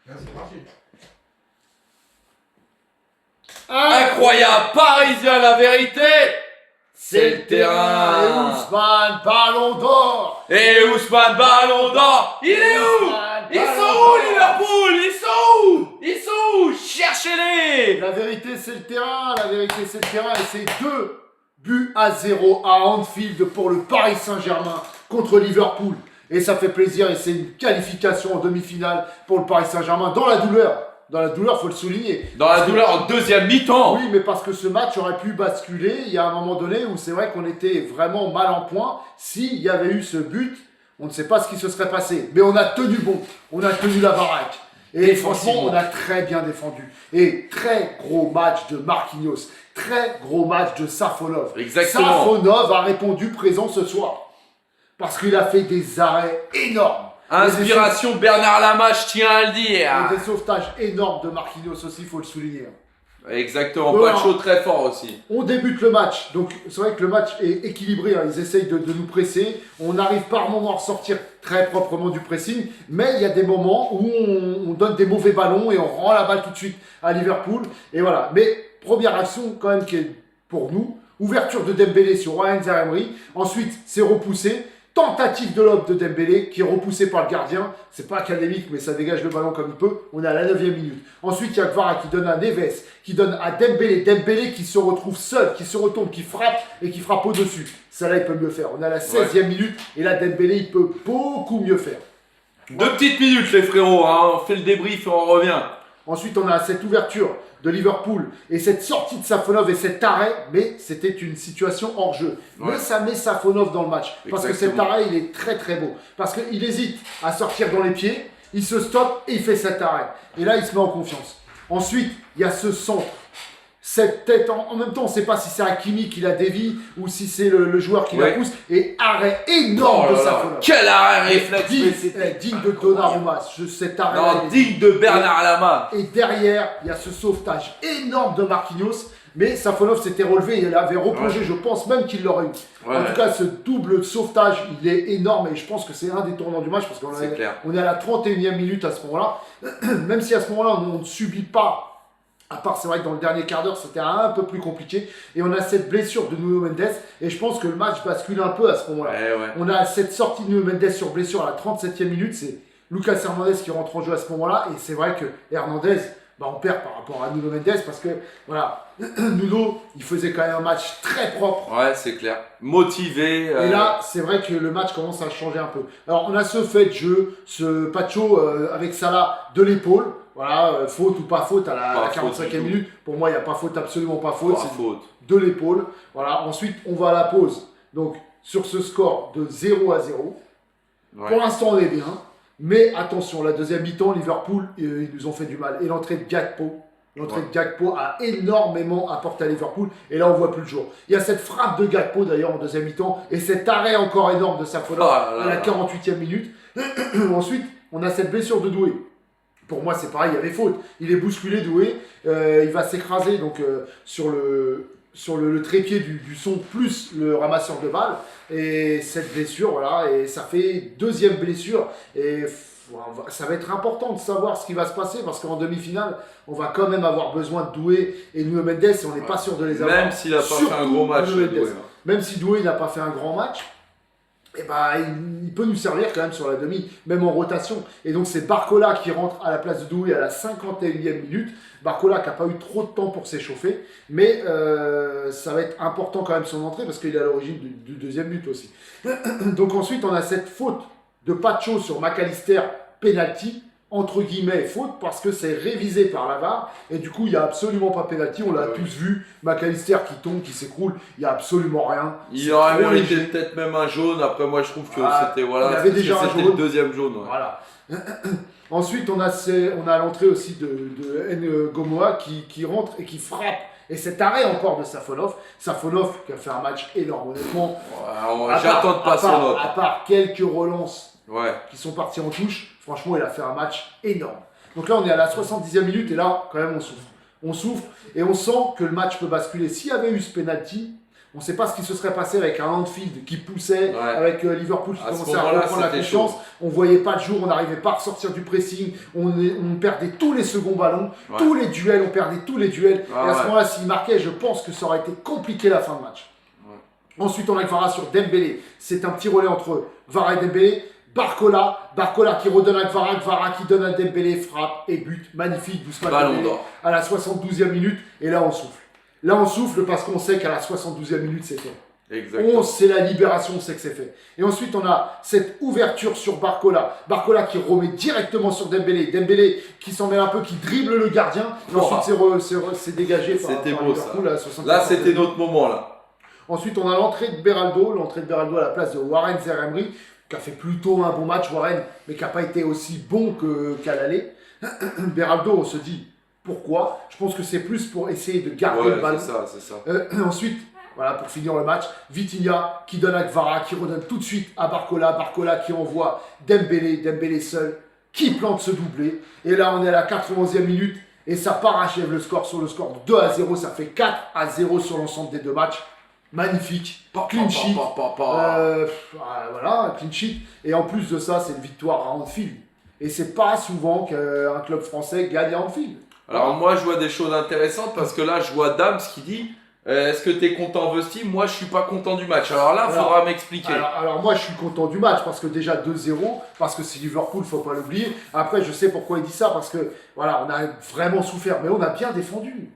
C'est parti. Incroyable, parisien, la vérité, c'est le Et terrain. Ousmane, ballon d'or. Et Ousmane, ballon d'or, il est où? Ousmane, Ils ballon sont d'or. où, Liverpool? Ils sont où? Ils sont où? Cherchez-les. La vérité, c'est le terrain. La vérité, c'est le terrain. Et c'est 2-0 à Anfield pour le Paris Saint-Germain contre Liverpool. Et ça fait plaisir. Et c'est une qualification en demi-finale pour le Paris Saint-Germain dans la douleur. Dans la douleur, faut le souligner. Dans la douleur en deuxième mi-temps. Oui, mais parce que ce match aurait pu basculer. Il y a un moment donné où c'est vrai qu'on était vraiment mal en point. S'il y avait eu ce but, on ne sait pas ce qui se serait passé. Mais on a tenu bon. On a tenu la baraque. Et franchement, on a très bien défendu. Et très gros match de Marquinhos. Très gros match de Safonov. Exactement. Safonov a répondu présent ce soir. Parce qu'il a fait des arrêts énormes. Inspiration Bernard Lama, je tiens à le dire. Et des sauvetages énormes de Marquinhos aussi, il faut le souligner. Exactement, Voilà. Pacho très fort aussi. On débute le match, donc c'est vrai que le match est équilibré, hein. Ils essayent de nous presser, on arrive par moments à ressortir très proprement du pressing, mais il y a des moments où on donne des mauvais ballons et on rend la balle tout de suite à Liverpool, et voilà. Mais première action quand même qui est pour nous, ouverture de Dembélé sur Ryan Zaïre-Emery, ensuite c'est repoussé, tentative de lob de Dembélé qui est repoussé par le gardien. C'est pas académique, mais ça dégage le ballon comme il peut. On est à la 9e minute. Ensuite, il y a Kvara qui donne à Neves, qui donne à Dembélé. Dembélé qui se retrouve seul, qui se retourne, qui frappe et qui frappe au-dessus. Ça là, il peut mieux faire. On est à la 16e minute et là, Dembélé, il peut beaucoup mieux faire. 2 petites minutes les frérots, hein. On fait le débrief et on revient. Ensuite, on a cette ouverture de Liverpool et cette sortie de Safonov et cet arrêt, mais c'était une situation hors jeu. Ouais. Mais ça met Safonov dans le match. Parce que cet Exactement. arrêt, il est très très beau. Parce qu'il hésite à sortir dans les pieds, il se stoppe et il fait cet arrêt. Et là, il se met en confiance. Ensuite, il y a ce centre. Cette tête, en même temps, on ne sait pas si c'est Hakimi qui la dévie ou si c'est le joueur qui la Ouais. pousse. Et arrêt énorme Oh de là là, Safonov. quel arrêt réflexe, mais Digne, c'était digne de Donnarumma. Cet arrêt. non, digne de Bernard Lama. Et derrière, il y a ce sauvetage énorme de Marquinhos. Mais Safonov s'était relevé et il avait replongé. Ouais. Je pense même qu'il l'aurait eu. Ouais. En tout cas, ce double sauvetage, il est énorme. Et je pense que c'est un des tournants du match. Parce qu'on C'est clair. on est à la 31e minute à ce moment-là. Même si à ce moment-là, on ne subit pas. À part, c'est vrai que dans le dernier quart d'heure, c'était un peu plus compliqué. Et on a cette blessure de Nuno Mendes. Et je pense que le match bascule un peu à ce moment-là. Ouais. On a cette sortie de Nuno Mendes sur blessure à la 37e minute. C'est Lucas Hernandez qui rentre en jeu à ce moment-là. Et c'est vrai que Hernandez, on perd par rapport à Nuno Mendes parce que, voilà, Nuno, il faisait quand même un match très propre. Ouais, c'est clair. Motivé. Et là, c'est vrai que le match commence à changer un peu. Alors, on a ce fait de jeu, ce Pacho avec Salah de l'épaule. Voilà, faute ou pas faute à la Pas faute 45e du tout. minute. Pour moi, il n'y a pas faute, absolument pas faute. Pas C'est faute. de l'épaule. Voilà, ensuite, on va à la pause. Donc, sur ce score de 0-0. Ouais. Pour l'instant, on est bien. Mais attention, la deuxième mi-temps, Liverpool, ils nous ont fait du mal. Et l'entrée de Gakpo. L'entrée Ouais. de Gakpo a énormément apporté à Liverpool. Et là, on voit plus le jour. Il y a cette frappe de Gakpo, d'ailleurs, en deuxième mi-temps. Et cet arrêt encore énorme de Safonov Ah là à la là. 48e minute. Ensuite, on a cette blessure de Doué. Pour moi, c'est pareil, il y avait faute. Il est bousculé, Doué. Il va s'écraser donc sur le trépied du son plus le ramasseur de balles. Et cette blessure, voilà, et ça fait deuxième blessure. Et ça va être important de savoir ce qui va se passer parce qu'en demi-finale, on va quand même avoir besoin de Doué et Nuno Mendes et on n'est pas sûr de les avoir. Même s'il n'a pas fait un Surtout gros match. Nuno Mendes. Doué, hein. Même si Doué n'a pas fait un grand match, eh ben, il peut nous servir quand même sur la demi, même en rotation. Et donc c'est Barcola qui rentre à la place de Doué à la 51e minute. Barcola qui n'a pas eu trop de temps pour s'échauffer, mais ça va être important quand même son entrée parce qu'il est à l'origine du deuxième but aussi. Donc ensuite on a cette faute de Pacho sur McAllister, penalty, entre guillemets faute parce que c'est révisé par la VAR et du coup il n'y a absolument pas penalty, on l'a Ouais. tous vu, McAllister qui tombe, qui s'écroule, il n'y a absolument rien. Il C'est aurait trop mérité léger. peut-être même un jaune. Après, moi, je trouve que Ah, c'était voilà. il avait déjà un c'était jaune. le deuxième jaune. Ouais. Voilà. Ensuite, on a l'entrée aussi de Gomoa qui rentre et qui frappe. Et cet arrêt encore de Safonov. Safonov qui a fait un match énorme, honnêtement. Ouais, j'attends de passer l'autre. À part quelques relances Ouais. qui sont parties en touche, franchement, il a fait un match énorme. Donc là, on est à la 70e minute et là, quand même, on souffre. On souffre et on sent que le match peut basculer. S'il y avait eu ce penalty, On ne sait pas ce qui se serait passé avec un Anfield qui poussait, avec Liverpool qui commençait à reprendre la confiance. On ne voyait pas le jour, on n'arrivait pas à ressortir du pressing, on perdait tous les seconds ballons, tous les duels, on perdait tous les duels. Et à ce moment-là, s'il marquait, je pense que ça aurait été compliqué la fin de match. Ensuite, on a Kvara sur Dembélé. C'est un petit relais entre Kvara et Dembélé. Barcola qui redonne à Kvara, Kvara qui donne à Dembélé, frappe et but. Magnifique, Ousmane Dembélé à la 72e minute. Et là, on souffle. Là, on souffle parce qu'on sait qu'à la 72e minute, c'est fait. Exactement. C'est la libération, on sait que c'est fait. Et ensuite, on a cette ouverture sur Barcola. Barcola qui remet directement sur Dembélé. Dembélé qui s'en mêle un peu, qui dribble le gardien. Et ensuite, c'est dégagé par Liverpool. Là, c'était notre moment, là. Ensuite, on a l'entrée de Beraldo. L'entrée de Beraldo à la place de Warren Zaïre-Emery, qui a fait plutôt un bon match, Warren, mais qui n'a pas été aussi bon qu'à l'aller. Beraldo, on se dit... Pourquoi? Je pense que c'est plus pour essayer de garder le ballon. C'est ça. Ensuite, voilà, pour finir le match, Vitinha qui donne à Kvara, qui redonne tout de suite à Barcola. Barcola qui envoie Dembélé seul, qui plante ce doublé. Et là, on est à la 91e minute et ça parachève le score sur le score 2-0. Ça fait 4-0 sur l'ensemble des deux matchs. Magnifique. Clean sheet. Voilà, clean sheet. Et en plus de ça, c'est une victoire à Anfield. Et c'est pas souvent qu'un club français gagne à Anfield. Alors moi je vois des choses intéressantes parce que là je vois Dams qui dit est-ce que tu es content Vesti? Moi je suis pas content du match. Alors là il faudra m'expliquer. Alors moi je suis content du match parce que déjà 2-0, parce que c'est Liverpool, faut pas l'oublier. Après je sais pourquoi il dit ça parce que voilà, on a vraiment souffert mais on a bien défendu.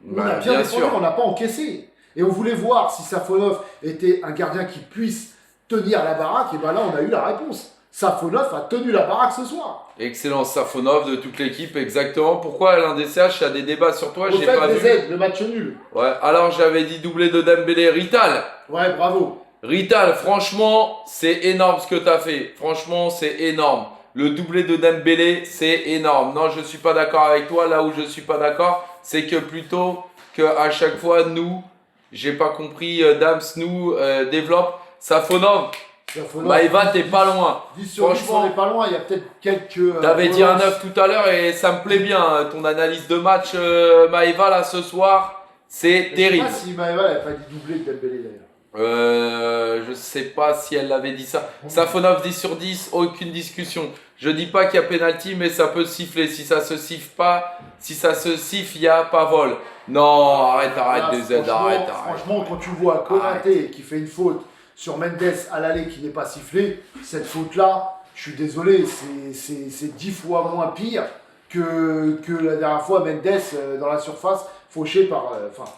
On a bien défendu, on n'a pas encaissé. Et on voulait voir si Safonov était un gardien qui puisse tenir la baraque et ben là on a eu la réponse. Safonov a tenu la baraque ce soir. Excellent Safonov de toute l'équipe, exactement. Pourquoi Alain DCH a des débats sur toi? J'ai pas vu. Le match nul. Ouais, alors j'avais dit doublé de Dembélé, Rital. Ouais, bravo. Rital, franchement, c'est énorme ce que tu as fait. Franchement, c'est énorme. Le doublé de Dembélé, c'est énorme. Non, je suis pas d'accord avec toi. Là où je suis pas d'accord, c'est que plutôt qu'à chaque fois, nous, j'ai pas compris, Dams nous développe. Safonov. Maïva, t'es pas loin. 10 sur 10, on est pas loin. Il y a peut-être quelques. T'avais dit un 9 tout à l'heure et ça me plaît bien. Ton analyse de match, Maïva, là, ce soir, c'est terrible. Je sais pas si Maïva n'avait pas dit doublé de Dembélé d'ailleurs. Je sais pas si elle l'avait dit ça. Safonov 10 sur 10, aucune discussion. Je dis pas qu'il y a pénalty, mais ça peut siffler. Si ça se siffle pas, il y a pas vol. Non, arrête des aides, arrête. Franchement, quand tu vois Konaté qui fait une faute sur Mendes à l'aller qui n'est pas sifflé, cette faute-là, je suis désolé, c'est 10 fois moins pire que la dernière fois Mendes dans la surface, fauché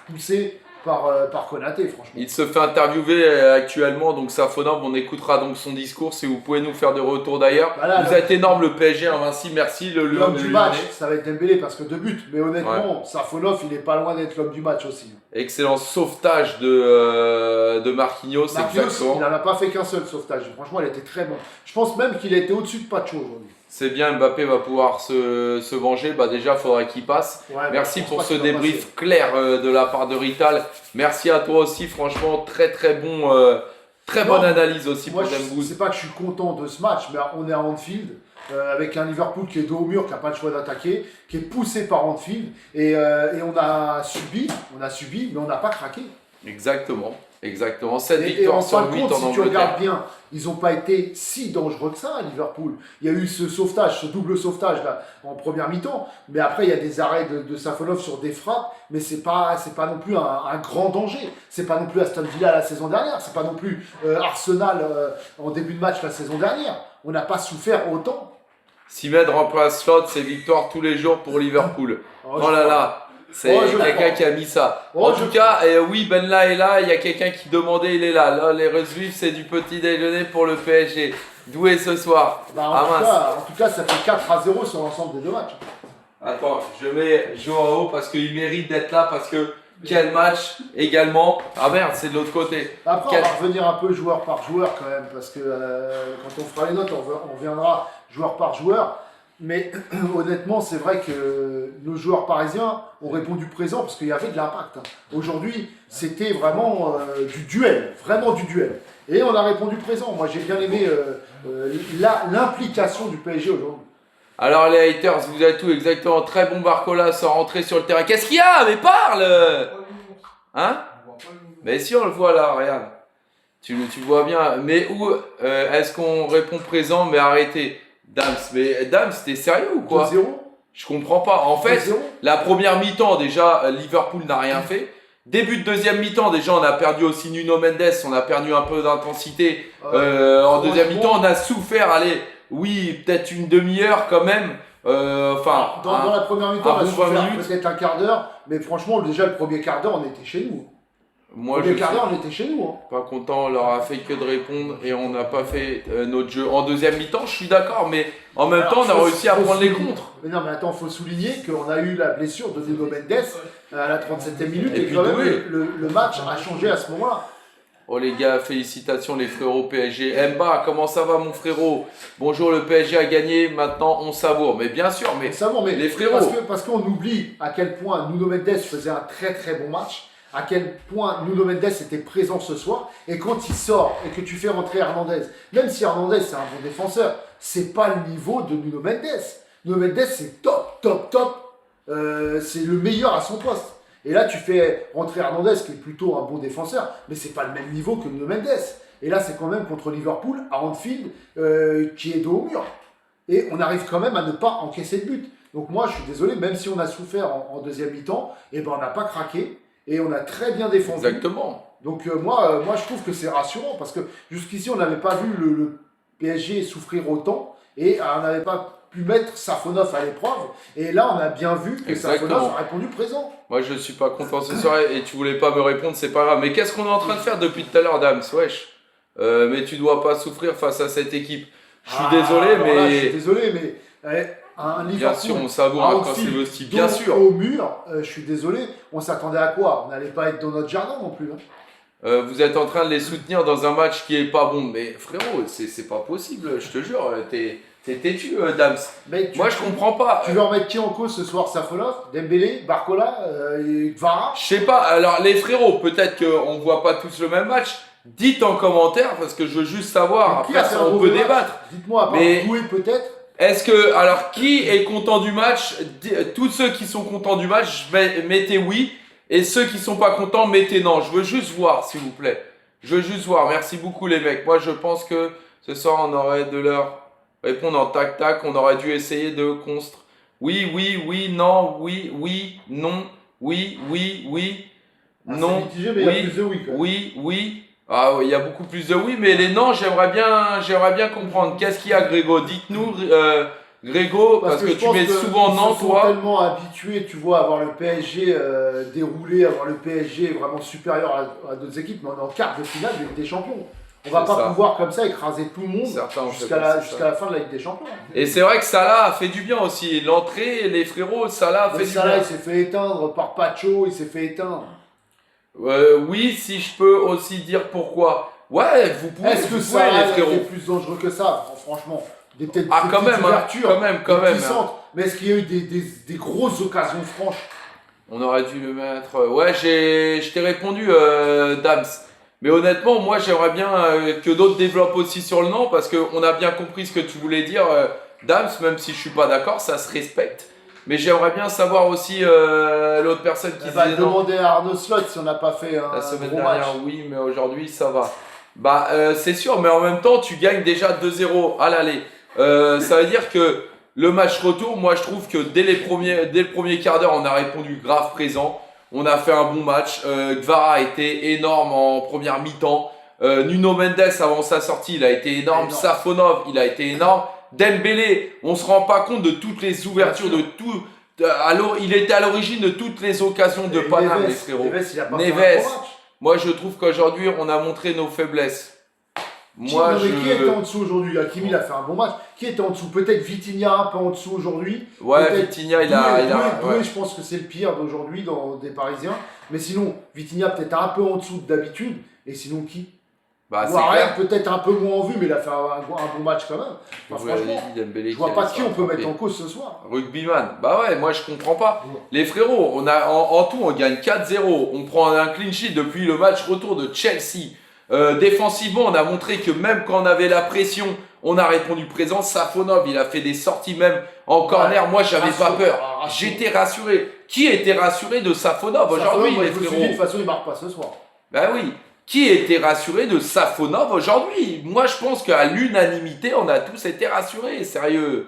poussé par Konaté, franchement. Il se fait interviewer actuellement, donc Safonov, on écoutera donc son discours si vous pouvez nous faire des retours d'ailleurs. Voilà, vous êtes énorme le PSG, invincible, merci. L'homme du match, ça va être Dembélé parce que 2 buts, mais honnêtement, Safonov, il n'est pas loin d'être l'homme du match aussi. Excellent sauvetage de Marquinhos, exactement. Il n'en a pas fait qu'un seul sauvetage, franchement, il était très bon. Je pense même qu'il a été au-dessus de Pacho aujourd'hui. C'est bien, Mbappé va pouvoir se venger. Déjà, il faudrait qu'il passe. Ouais, merci pour ce débrief clair de la part de Rital. Merci à toi aussi, franchement, très bonne analyse aussi pour Dembouz. C'est pas que je suis content de ce match, mais on est à Anfield, avec un Liverpool qui est dos au mur, qui n'a pas le choix d'attaquer, qui est poussé par Anfield, et on a subi, mais on n'a pas craqué. Exactement. 7 victoires sur 8 en Angleterre. Si tu regardes bien, ils n'ont pas été si dangereux que ça à Liverpool. Il y a eu ce sauvetage, ce double sauvetage là, en première mi-temps, mais après il y a des arrêts de Safonov sur des frappes, mais c'est pas non plus un grand danger. C'est pas non plus Aston Villa la saison dernière, c'est pas non plus Arsenal en début de match la saison dernière. On n'a pas souffert autant. Si Med remplace Slot, c'est victoire tous les jours pour Liverpool. Oh là là. C'est quelqu'un qui a mis ça. En tout cas, oui, Benla est là. Il y a quelqu'un qui demandait, il est là. Là, les Resvifs, c'est du petit déjeuner pour le PSG. Doué ce soir. En tout cas, ça fait 4-0 sur l'ensemble des deux matchs. Attends, je mets Joao parce qu'il mérite d'être là. Parce que quel match également. Ah merde, c'est de l'autre côté. Après, on va revenir un peu joueur par joueur quand même. Parce que quand on fera les notes, on reviendra joueur par joueur. Mais honnêtement, c'est vrai que nos joueurs parisiens ont répondu présent parce qu'il y avait de l'impact. Aujourd'hui, c'était vraiment du duel, Et on a répondu présent. Moi, j'ai bien aimé l'implication du PSG aujourd'hui. Alors les haters, vous êtes où exactement? Très bon Barcola sans rentrer sur le terrain. Qu'est-ce qu'il y a? Mais parle! Hein? Mais si on le voit là, regarde. Tu vois bien. Mais où est-ce qu'on répond présent, mais arrêtez. Dams, mais Dams, t'es sérieux ou quoi? 2-0. Je comprends pas. En fait, 2-0. la première mi-temps, déjà, Liverpool n'a rien fait. Début de deuxième mi-temps, déjà, on a perdu aussi Nuno Mendes, on a perdu un peu d'intensité. En deuxième mi-temps, on a souffert, allez, oui, peut-être une demi-heure quand même. Dans la première mi-temps, on a bon 20 souffert minutes. peut-être un quart d'heure, mais franchement, déjà le premier quart d'heure, on était chez nous. Moi, Le je premier quart suis d'heure, on était chez nous. pas content, on leur a fait que de répondre et on n'a pas fait notre jeu. En deuxième mi-temps, je suis d'accord, mais en même temps, on a réussi à prendre les contres. Mais non, mais attends, il faut souligner qu'on a eu la blessure de Nuno Mendes à la 37e minute Et et, puis quand même Doué. le match a changé à ce moment-là. Oh les gars, félicitations les frérots PSG. Mba, comment ça va mon frérot? Bonjour, le PSG a gagné, maintenant on savoure. Mais bien sûr, mais Mais les frérots. Parce qu'on oublie à quel point Nuno Mendes faisait un très très bon match, à quel point Nuno Mendes était présent ce soir, et quand il sort et que tu fais rentrer Hernandez, même si Hernandez c'est un bon défenseur, c'est pas le niveau de Nuno Mendes. Nuno Mendes c'est top. C'est le meilleur à son poste. Et là, tu fais rentrer Hernandez, qui est plutôt un bon défenseur, mais c'est pas le même niveau que Nuno Mendes. Et là, c'est quand même contre Liverpool, à Anfield, qui est dos au mur. Et on arrive quand même à ne pas encaisser de but. Donc moi, je suis désolé, même si on a souffert en deuxième mi-temps, eh ben, on n'a pas craqué et on a très bien défendu. Exactement. Donc moi, je trouve que c'est rassurant parce que jusqu'ici, on n'avait pas vu le PSG souffrir autant et on n'avait pas pu mettre Safonov à l'épreuve. Et là, on a bien vu que Exactement. Safonov a répondu présent. Moi, je suis pas content ce soir et tu voulais pas me répondre, c'est pas grave. Mais qu'est-ce qu'on est en train de faire depuis tout à l'heure, Dams? Wesh. Mais tu dois pas souffrir face à cette équipe. Je suis désolé, alors mais. là, je suis désolé, mais un Bien Liverpool sûr, on savoure à un Anfield, Kanchelloski, bien dos sûr. au mur, je suis désolé, on s'attendait à quoi? On n'allait pas être dans notre jardin non plus. Hein. Vous êtes en train de les soutenir dans un match qui est pas bon. Mais frérot, c'est pas possible, je te jure. T'es têtu, Dams. Mais Moi, je comprends pas. Tu veux remettre qui en cause ce soir? Safonov, Dembélé, Barcola, Kvara? Je sais pas, alors les frérots, peut-être qu'on voit pas tous le même match. Dites en commentaire parce que je veux juste savoir. Qui a Après, fait ça, un on mauvais peut match? débattre. Dites-moi, à part Mais- Doué peut-être? Est-ce que, alors, qui est content du match? Tous ceux qui sont contents du match, mettez oui. Et ceux qui sont pas contents, mettez non. Je veux juste voir, s'il vous plaît. Je veux juste voir. Merci beaucoup, les mecs. Moi, je pense que ce soir, on aurait de leur répondre en tac-tac. On aurait dû essayer de constre. Oui, non, oui, non, oui, Ah, non, c'est mitigé, mais il y a oui, plus de oui. Quand même. oui. Ah, oui, il y a beaucoup plus de oui, mais les non, j'aimerais bien comprendre. Qu'est-ce qu'il y a, Grégo? Dites-nous, Grégo, parce que je tu pense mets souvent non, ils sont toi. tellement habitués, tu vois, à voir le PSG dérouler, à voir le PSG vraiment supérieur à d'autres équipes, mais on est en quart de finale de Ligue des Champions. On va C'est pas ça. pouvoir comme ça écraser tout le monde Certains ont fait jusqu'à passer ça. la fin de la Ligue des Champions. Et c'est vrai que Salah a fait du bien aussi. L'entrée, les frérots, Salah a fait Mais du Salah, bien. il s'est fait éteindre par Pacho, il s'est fait éteindre. Oui, si je peux aussi dire pourquoi. Ouais, vous pouvez, Est-ce que vous pouvez, Salah les frérots. est plus dangereux que ça? Franchement, peut-être Ah, des quand petites même, hein, ouvertures, quand des même. petits centres. Mais est-ce qu'il y a eu des grosses occasions franches? On aurait dû le mettre. Ouais, je t'ai répondu, Dams. Mais honnêtement, moi, j'aimerais bien que d'autres développent aussi sur le nom parce qu'on a bien compris ce que tu voulais dire, Dams, même si je suis pas d'accord, ça se respecte. Mais j'aimerais bien savoir aussi l'autre personne qui On va disait non. demander à Arnaud Slot si on n'a pas fait La un semaine gros dernière, match. oui, mais aujourd'hui, ça va. Bah, c'est sûr, mais en même temps, tu gagnes déjà 2-0 à l'aller. Ça veut dire que le match retour, moi, je trouve que dès le premier quart d'heure, on a répondu grave présent. On a fait un bon match. Kvara a été énorme en première mi-temps. Nuno Mendes, avant sa sortie, il a été énorme. Safonov, il a été énorme. Dembélé, on se rend pas compte de toutes les ouvertures, de tout. Il était à l'origine de toutes les occasions de Paname, les frérots. Neves, il a pas Neves. fait un bon match. Moi, je trouve qu'aujourd'hui, on a montré nos faiblesses. Moi, Non, mais qui était en dessous aujourd'hui? Hakimi, il a fait un bon match. Qui était en dessous? Peut-être Vitinha un peu en dessous aujourd'hui. Ouais, Peut-être Vitinha, il a. Doué, Ouais. je pense que c'est le pire d'aujourd'hui des Parisiens. Mais sinon, Vitinha peut-être un peu en dessous d'habitude. Et sinon, qui? Bah, c'est Warren, clair. peut-être un peu moins en vue, mais il a fait un bon match quand même. Enfin, Vous l'avez franchement, dit, Dembélé je vois qui pas allait qui se on peut rattraper. mettre en cause ce soir. Rugbyman. Bah ouais, moi, je comprends pas. Ouais. Les frérots, on a, en tout, on gagne 4-0. On prend un clean sheet depuis le match retour de Chelsea. Défensivement, on a montré que même quand on avait la pression, on a répondu présent. Safonov, il a fait des sorties même en corner. Moi, j'avais pas peur. J'étais rassuré. Qui était rassuré de Safonov aujourd'hui, Moi, les je me suis dit, de frérots? toute façon, il marque pas ce soir. Ben oui. Qui était rassuré de Safonov aujourd'hui? Moi, je pense qu'à l'unanimité, on a tous été rassurés. Sérieux.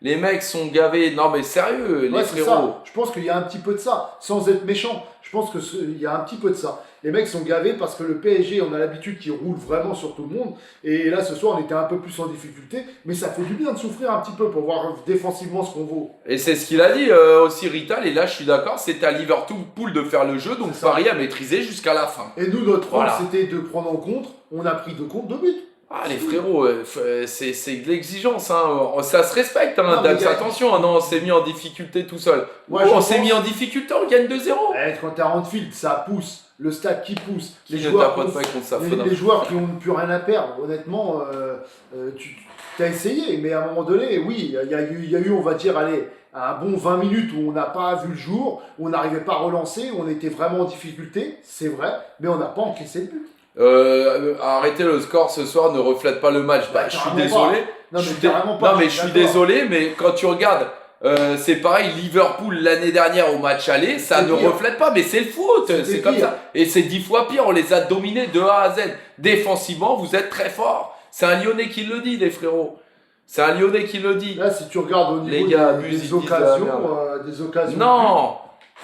Les mecs sont gavés. Non, mais sérieux, les Ouais, c'est frérots. ça. Je pense qu'il y a un petit peu de ça, sans être méchant. Je pense qu'il y a un petit peu de ça. Les mecs sont gavés parce que le PSG, on a l'habitude qu'il roule vraiment sur tout le monde. Et là, ce soir, on était un peu plus en difficulté. Mais ça fait du bien de souffrir un petit peu pour voir défensivement ce qu'on vaut. Et c'est ce qu'il a dit aussi, Rital. Et là, je suis d'accord. C'était à Liverpool de faire le jeu. Donc, C'est ça. Paris a maîtrisé jusqu'à la fin. Et nous, notre rôle, Voilà. c'était de prendre en compte. On a pris de compte 2 buts. Ah, les frérots, c'est de l'exigence. Hein. Ça se respecte, hein, Non, mais Dax. Attention, hein, non, on s'est mis en difficulté tout seul. Ouais, on je s'est pense- mis en difficulté, on gagne 2-0. Quand t'es à Anfield, ça pousse. Le stade qui pousse. Qui ne tapote pas contre Safonov. Les joueurs qui n'ont plus rien à perdre, honnêtement, tu as essayé, mais à un moment donné, oui, il y a eu, on va dire, allez, un bon 20 minutes où on n'a pas vu le jour, où on n'arrivait pas à relancer, où on était vraiment en difficulté, c'est vrai, mais on n'a pas encaissé le but. Arrêtez le score ce soir ne reflète pas le match. Bah, je suis carrément désolé. Non, Je mais suis carrément pas. non, mais je suis D'accord. désolé, mais quand tu regardes, c'est pareil, Liverpool l'année dernière au match aller, ça C'est ne pire. reflète pas, mais c'est le foot, C'était c'est comme pire. ça. Et c'est 10 fois pire, on les a dominés de A à Z. Défensivement, vous êtes très forts. C'est un Lyonnais qui le dit, les frérots. C'est un Lyonnais qui le dit. Là, si tu regardes au Les niveau gars, des abusent, ils disent la des occasions, Non,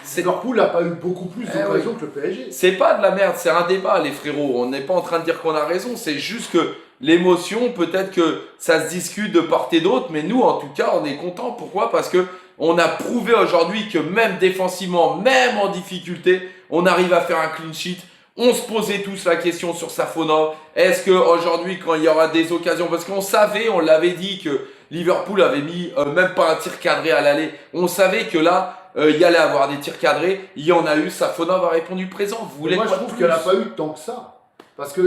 c'est Liverpool n'a pas eu beaucoup plus Eh d'occasions que le PSG. c'est pas de la merde, c'est un débat, les frérots. On n'est pas en train de dire qu'on a raison, c'est juste que l'émotion, peut-être que ça se discute de part et d'autre, mais nous, en tout cas, on est content. Pourquoi? Parce que on a prouvé aujourd'hui que même défensivement, même en difficulté, on arrive à faire un clean sheet. On se posait tous la question sur Safonov. Est-ce que aujourd'hui, quand il y aura des occasions, parce qu'on savait, on l'avait dit que Liverpool avait mis même pas un tir cadré à l'aller. On savait que là, il y allait avoir des tirs cadrés. Il y en a eu. Safonov a répondu présent. Vous voulez Moi, quoi je de trouve plus? qu'elle n'a pas eu tant que ça. Parce que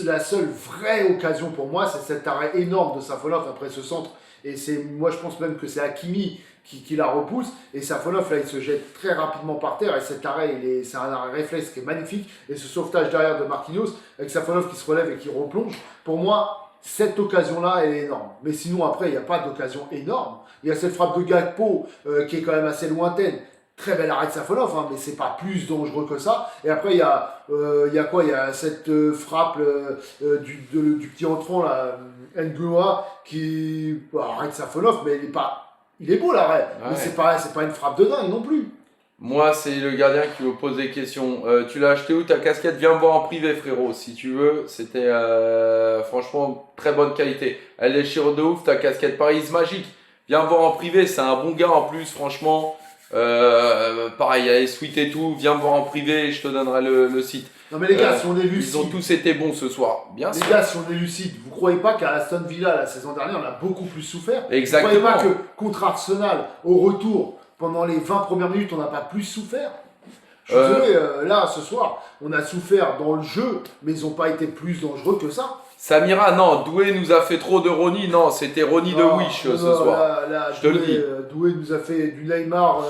la seule vraie occasion pour moi, c'est cet arrêt énorme de Safonov après ce centre. Et moi, je pense même que c'est Hakimi qui la repousse. Et Safonov, là, il se jette très rapidement par terre. Et cet arrêt, c'est un arrêt réflexe qui est magnifique. Et ce sauvetage derrière de Marquinhos, avec Safonov qui se relève et qui replonge, pour moi, cette occasion-là, elle est énorme. Mais sinon, après, il n'y a pas d'occasion énorme. Il y a cette frappe de Gakpo qui est quand même assez lointaine. Très bel arrêt de Safonov, hein, mais c'est pas plus dangereux que ça. Et après, il y a quoi? Il y a cette frappe du petit entrant, là, Ngoa, qui arrête Safonov, mais il est beau l'arrêt. Ouais. Mais c'est pas une frappe de dingue non plus. Moi, c'est le gardien qui me pose des questions. Tu l'as acheté où ta casquette? Viens me voir en privé, frérot, si tu veux. C'était franchement très bonne qualité. Elle est chère de ouf, ta casquette Paris Magique. Viens me voir en privé, c'est un bon gars en plus, franchement. Pareil, il y a les suites et tout. Viens me voir en privé, je te donnerai le site. Non mais les gars, si on est lucide, Ils ont tous été bons ce soir, bien les sûr. gars, si on est lucide, vous croyez pas qu'à Aston Villa la saison dernière, on a beaucoup plus souffert? Exactement. Vous croyez pas que contre Arsenal, au retour, pendant les 20 premières minutes, on n'a pas plus souffert? Je suis désolé, là, ce soir, on a souffert dans le jeu, mais ils n'ont pas été plus dangereux que ça. Samira, non, Doué nous a fait trop de Ronny. Non, c'était Ronny de Wish ce soir. Là, Je te le dis. Doué nous a fait du Neymar,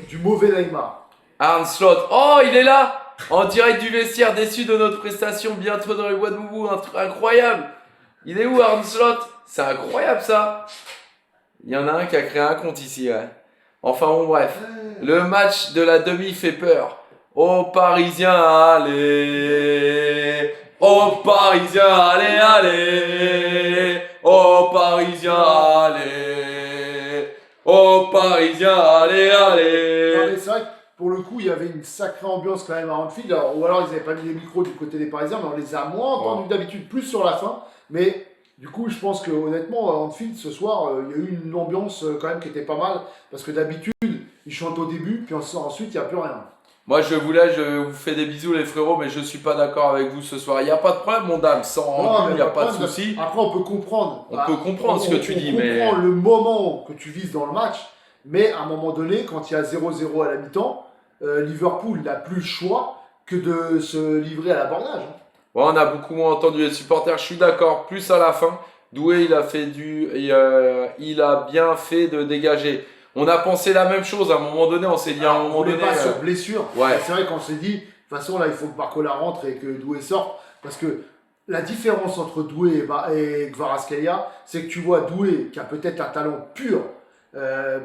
du mauvais Neymar. Arne Slot, oh, il est là! En direct du vestiaire, déçu de notre prestation, bien trop dans les bois de Moubou, incroyable! Il est où Arne Slot? C'est incroyable ça! Il y en a un qui a créé un compte ici, ouais. Enfin bon, bref. Le match de la demi fait peur. Aux Parisiens, allez! Aux Parisiens, allez, allez! Aux Parisiens, allez! Aux Parisiens, allez, allez! Non, mais c'est vrai que pour le coup, il y avait une sacrée ambiance quand même à Anfield. Ou alors ils n'avaient pas mis les micros du côté des Parisiens, mais on les a moins entendus d'habitude, plus sur la fin. Mais du coup, je pense que honnêtement, à Anfield ce soir, il y a eu une ambiance quand même qui était pas mal. Parce que d'habitude, ils chantent au début, puis ensuite, il n'y a plus rien. Moi, je vous fais des bisous, les frérots, mais je suis pas d'accord avec vous ce soir. Il n'y a pas de problème, mon dame. Sans rancune, il n'y a pas de souci. Après, on peut comprendre. On peut comprendre ce que tu dis, mais. On comprend le moment que tu vises dans le match, mais à un moment donné, quand il y a 0-0 à la mi-temps, Liverpool n'a plus le choix que de se livrer à l'abordage. Ouais, on a beaucoup moins entendu les supporters, je suis d'accord. Plus à la fin, Doué, il a bien fait de dégager. On a pensé la même chose à un moment donné, on s'est dit à un moment donné. Pas sur blessure. Ouais. C'est vrai qu'on s'est dit, de toute façon, là, il faut que Barcola rentre et que Doué sorte. Parce que la différence entre Doué et Kvaratskhelia, c'est que tu vois Doué qui a peut-être un talent pur,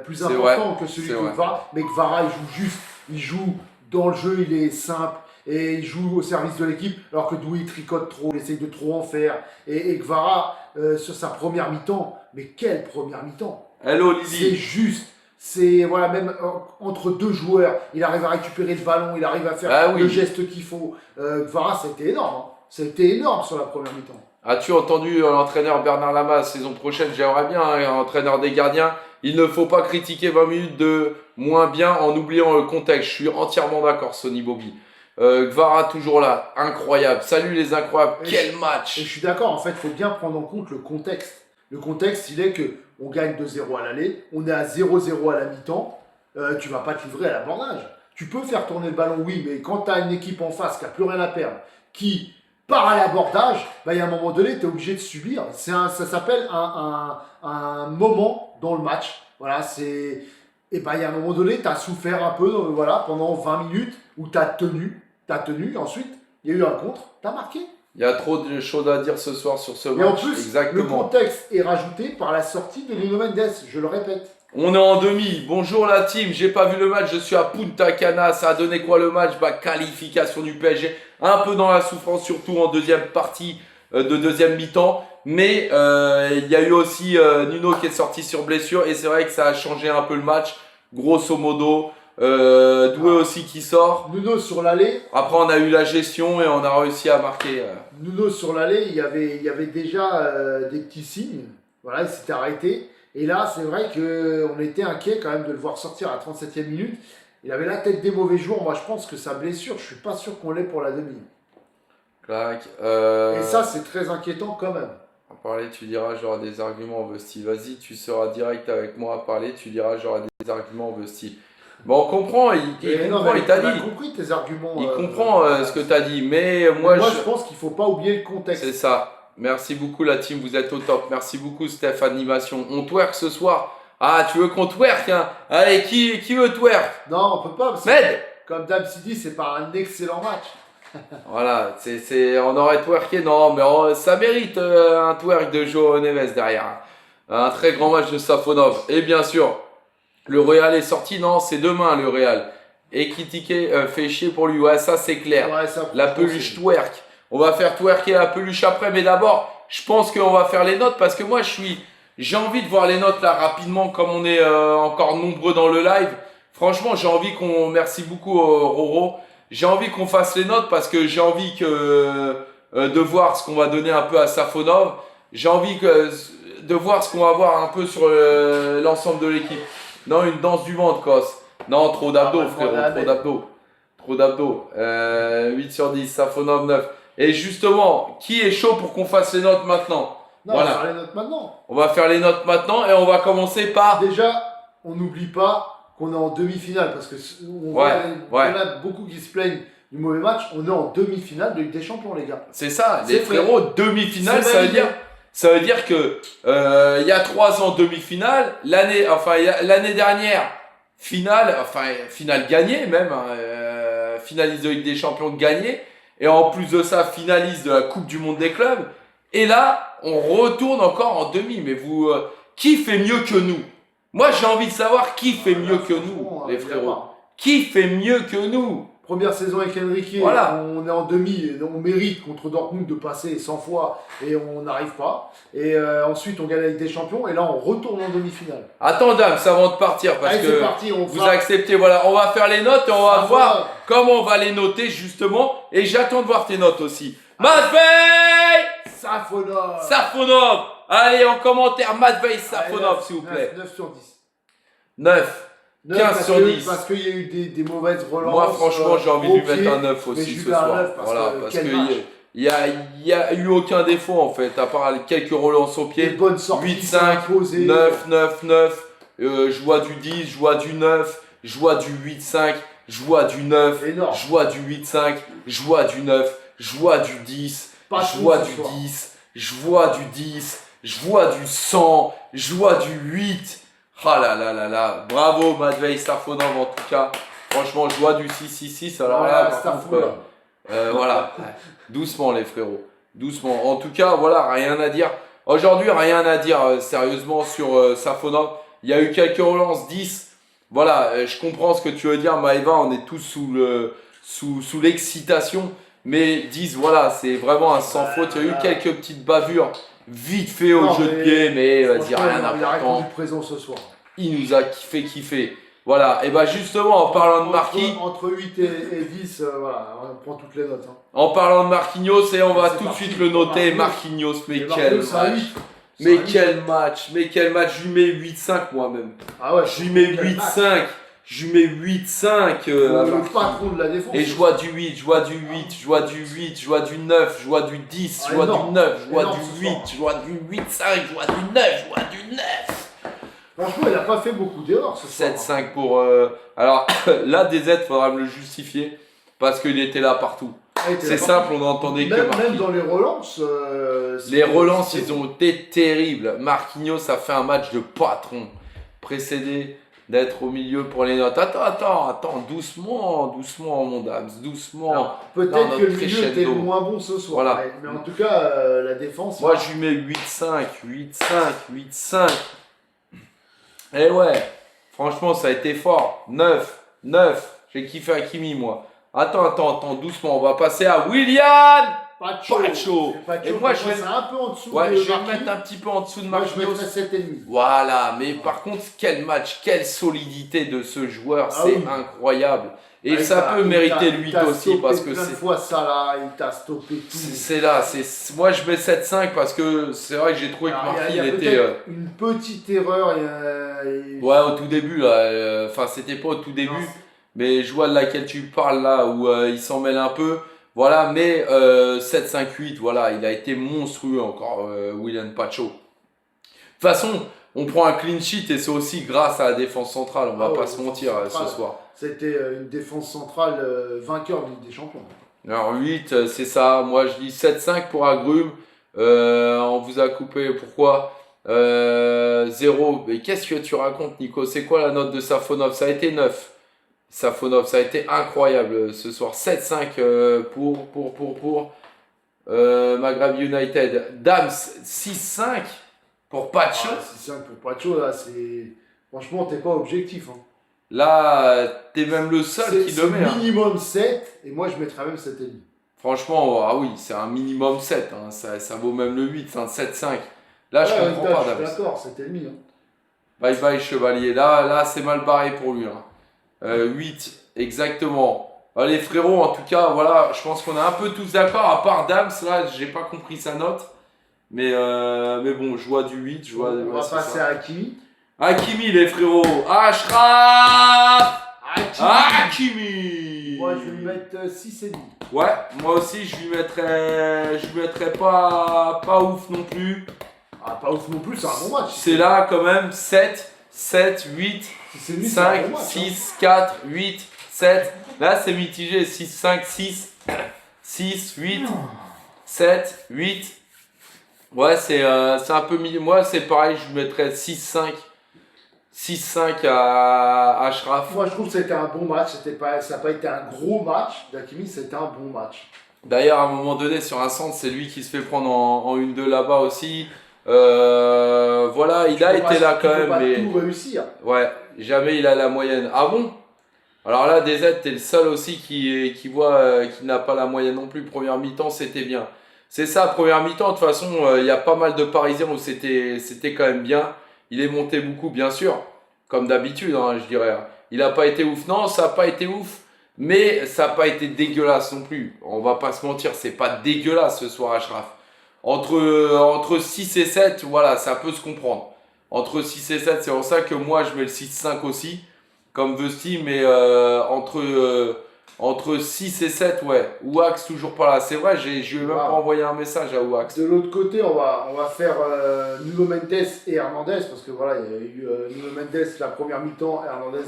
plus important que celui de Kvara, mais Kvara, il joue juste, il joue dans le jeu, il est simple, et il joue au service de l'équipe, alors que Douy tricote trop, il essaye de trop en faire. Et Kvara, sur sa première mi-temps, mais quelle première mi-temps! Hello C'est Lily. juste. C'est voilà, même entre deux joueurs, il arrive à récupérer le ballon, il arrive à faire Ah oui. le geste qu'il faut. Kvara, c'était énorme. Hein. C'était énorme sur la première mi-temps. As-tu entendu l'entraîneur Bernard Lama saison prochaine? J'aimerais bien, hein, entraîneur des gardiens. Il ne faut pas critiquer 20 minutes de moins bien en oubliant le contexte. Je suis entièrement d'accord, Sonny Bobby. Kvara toujours là, incroyable. Salut les incroyables, quel Et match! je suis d'accord, en fait, il faut bien prendre en compte le contexte. Le contexte, il est que on gagne 2-0 à l'aller, on est à 0-0 à la mi-temps, tu vas pas te livrer à l'abordage. Tu peux faire tourner le ballon, oui, mais quand tu as une équipe en face qui n'a plus rien à perdre, qui part à l'abordage, il y a un moment donné, tu es obligé de subir. Ça s'appelle un moment dans le match. Voilà, c'est. Et il y a un moment donné, tu as souffert un peu voilà, pendant 20 minutes où tu as tenu, et ensuite, il y a eu un contre, tu as marqué. Il y a trop de choses à dire ce soir sur ce Et en match. plus, Exactement. le contexte est rajouté par la sortie de Nuno Mendes, je le répète. On est en demi. Bonjour la team. J'ai pas vu le match. Je suis à Punta Cana. Ça a donné quoi le match? Qualification du PSG. Un peu dans la souffrance, surtout en deuxième partie de deuxième mi-temps. Mais il y a eu aussi Nuno qui est sorti sur blessure. Et c'est vrai que ça a changé un peu le match. Grosso modo. Doué aussi qui sort. Nuno sur l'aller. Après, on a eu la gestion et on a réussi à marquer. Nuno sur l'aller, il y avait déjà des petits signes. Voilà, il s'était arrêté. Et là, c'est vrai qu'on était inquiet quand même de le voir sortir à 37e minute. Il avait la tête des mauvais jours. Moi, je pense que sa blessure, je suis pas sûr qu'on l'ait pour la demi. Clac. Et ça, c'est très inquiétant quand même. À parler, tu diras j'aurai des arguments, on veut style. Vas-y, tu seras direct avec moi à parler, tu diras j'aurai des arguments, on veut style. Bon, on comprend, il comprend, il t'a dit. Il a compris tes arguments. Il comprend ce que tu as dit, mais moi je pense qu'il faut pas oublier le contexte. C'est ça. Merci beaucoup la team, vous êtes au top. Merci beaucoup Steph Animation. On twerk ce soir. Ah, tu veux qu'on twerk hein? Allez, qui veut twerk? Non, on peut pas. Med! Comme Dame s'y dit, c'est pas un excellent match. Voilà, on aurait twerké, non, mais ça mérite un twerk de Joao Neves derrière. Un très grand match de Safonov. Et bien sûr, le Real est sorti, non, c'est demain le Real. Et Kitike fait chier pour lui, ouais, ça c'est clair. Ouais, ça, la peluche twerk. On va faire twerker la peluche après, mais d'abord, je pense qu'on va faire les notes parce que moi, j'ai envie de voir les notes là rapidement, comme on est encore nombreux dans le live. Franchement, j'ai envie qu'on. Merci beaucoup, Roro. J'ai envie qu'on fasse les notes parce que j'ai envie de voir ce qu'on va donner un peu à Safonov. J'ai envie de voir ce qu'on va voir un peu sur l'ensemble de l'équipe. Non, une danse du ventre, Kos. Non, trop d'abdos, frérot, trop d'abdos. Trop d'abdos. 8 sur 10, Safonov 9. Et justement, qui est chaud pour qu'on fasse les notes maintenant? Non, voilà. On va faire les notes maintenant. On va faire les notes maintenant et on va commencer par... Déjà, on n'oublie pas qu'on est en demi-finale parce que on a beaucoup qui se plaignent du mauvais match. On est en demi-finale de Ligue des Champions, les gars. C'est ça, les frérots, demi-finale, ça veut dire que il y a 3 ans demi-finale, l'année dernière finale gagnée même, finaliste de Ligue des Champions gagnée, et en plus de ça finaliste de la Coupe du Monde des clubs. Et là, on retourne encore en demi. Mais qui fait mieux que nous? Moi, j'ai envie de savoir qui fait mieux que nous, les frérots. Qui fait mieux que nous? Première saison avec Enrique, voilà. On est en demi, on mérite contre Dortmund de passer 100 fois et on n'arrive pas. Et ensuite, on gagne la Ligue des Champions et là, on retourne en demi-finale. Attends, Dams, avant de partir, parce que parti, vous acceptez, voilà, on va faire les notes et on va voir comment on va les noter justement. Et j'attends de voir tes notes aussi. Matvei Safonov. Allez, en commentaire, Matvei Safonov, s'il vous plaît. 9 sur 10. 9. 15 sur 10. Parce qu'il y a eu des mauvaises relances. Moi, franchement, j'ai envie de lui mettre un 9 aussi ce soir. Parce qu'il n'y a eu aucun défaut en fait, à part quelques relances au pied. 8-5, 9. Je vois du 10, je vois du 9, je vois du 8-5, je vois du 9, je vois du 8-5, je vois du 9, je vois du 10, je vois du 10, je vois du 10, je vois du 100, je vois du 8. Ah là là là là, bravo Matvei Safonov en tout cas. Franchement, je vois du 6-6-6. Alors là, voilà, doucement les frérots, doucement. En tout cas, voilà, rien à dire. Aujourd'hui, rien à dire sérieusement sur Safonov. Il y a eu quelques relances, 10. Voilà, je comprends ce que tu veux dire, Maëva. On est tous sous l'excitation, mais disent voilà, c'est vraiment un sans faute. Il y a eu quelques petites bavures vite fait au jeu de pied, mais vas-y, rien Il a d'important. répondu présent ce soir. Il nous a kiffé. Voilà, et bah justement, en parlant de Marquinhos, Entre 8 et 10, voilà, on prend toutes les notes. Hein. en parlant de Marquinhos, et on va C'est tout de parti. suite le noter, Marquinhos, mais quel match, mais quel match, je lui mets 8-5 moi-même. Ah ouais, Je lui mets 8-5, je lui mets 8-5 à le Marquinhos. patron de la défense. Et je vois du 8, je vois du 8, je vois du 8, je vois du 9, je vois du 10, je vois du 9, je vois du 8, je vois du 8-5, je vois du 9, je vois du 9. Franchement, il n'a pas fait beaucoup d'erreurs ce soir. 7-5 pour... Alors là, DZ, faudra me le justifier parce qu'il était là partout. C'est simple, on n'entendait que Marquinhos. Même dans les relances. Les relances, ils ont été terribles. Marquinhos a fait un match de patron, précédé d'être au milieu pour les notes. Attends, doucement, mon Dams, doucement. Peut-être que le milieu crescendo. était moins bon ce soir. Voilà. Mais en tout cas, la défense. Moi, je lui mets 8-5. Et ouais, franchement, ça a été fort. 9. J'ai kiffé Hakimi, moi. Attends, doucement. On va passer à Willian Pacho. Et moi, je vais un peu en dessous. Ouais, je vais me mettre un petit peu en dessous de Moi, je Marquinhos. mettrais 7,5. Voilà, mais par contre, quel match, quelle solidité de ce joueur, Ah c'est oui. incroyable. Et Ah, ça peut mériter le il 8 t'a aussi stoppé parce que plein de c'est. fois ça là, il t'a stoppé tout. C'est là, moi je mets 7-5 parce que c'est vrai que j'ai trouvé que Alors, Marquinhos il y a était. peut-être une petite erreur. Ouais, au tout début là, enfin c'était pas au tout début, Non, mais je vois de laquelle tu parles là où il s'en mêle un peu. Voilà, mais 7-5-8, voilà, il a été monstrueux encore, Willian Pacho. De toute façon, on prend un clean sheet et c'est aussi grâce à la défense centrale, on va pas se mentir ce soir. C'était une défense centrale vainqueur de Ligue des Champions. Alors 8, c'est ça, moi je dis 7-5 pour Agrumes, on vous a coupé, pourquoi 0, mais qu'est-ce que tu racontes Nico? C'est quoi la note de Safonov? Ça a été 9. Safonov, ça a été incroyable ce soir. 7-5 pour Maghreb United. Dams, 6-5 pour Pacho. 6-5 pour Pacho, là, c'est. Franchement, t'es pas objectif. Hein. Là, t'es même le seul qui le met. C'est minimum 7, et moi je mettrais même 7,5. Franchement, ah oui, c'est un minimum 7. Hein. Ça vaut même le 8, hein, 7-5. Là, je comprends pas, Dams. Je suis d'accord, 7,5. Hein. Bye bye, Chevalier. Là c'est mal barré pour lui. Hein. 8, exactement. Allez frérot, en tout cas, voilà, je pense qu'on est un peu tous d'accord, à part Dams, là, j'ai pas compris sa note. Mais bon, je vois du 8, je vois... On va passer à Hakimi. Hakimi, les frérots. Ashraf Hakimi. Moi, je vais lui mettre 6,5. Ouais, moi aussi, je lui mettrais pas ouf non plus. Ah, pas ouf non plus, c'est un bon match. C'est là, quand même, 7, 8... 5, 6, 4, 8, 7. Là, c'est mitigé. 6, 5, 6, 8, 7, 8. Ouais, c'est un peu... Moi, c'est pareil. Je lui mettrais 6, 5 à Ashraf. Moi, je trouve que c'était un bon match. Ça n'a pas été un gros match d'Hakimi, c'était un bon match. D'ailleurs, à un moment donné, sur un centre, c'est lui qui se fait prendre en 1-2 là-bas aussi. Voilà, il a été là quand même. Mais tout réussir. Ouais, jamais il a la moyenne. Ah bon? Alors là, DZ, t'es le seul aussi qui voit qu'il n'a pas la moyenne non plus. Première mi-temps, c'était bien. C'est ça, première mi-temps, de toute façon, il y a pas mal de Parisiens où c'était quand même bien. Il est monté beaucoup, bien sûr, comme d'habitude, hein, je dirais. Il n'a pas été ouf. Non, ça n'a pas été ouf, mais ça n'a pas été dégueulasse non plus. On va pas se mentir, c'est pas dégueulasse ce soir, Ashraf. Entre 6 et 7, voilà, ça peut se comprendre. Entre 6 et 7, c'est pour ça que moi, je mets le 6-5 aussi, comme Vesti, mais entre 6 et 7, ouais. Ouax toujours pas là. C'est vrai, je lui ai même pas envoyé un message à Ouax. De l'autre côté, on va faire Nuno Mendes et Hernandez, parce que voilà, il y a eu Nuno Mendes la première mi-temps, Hernandez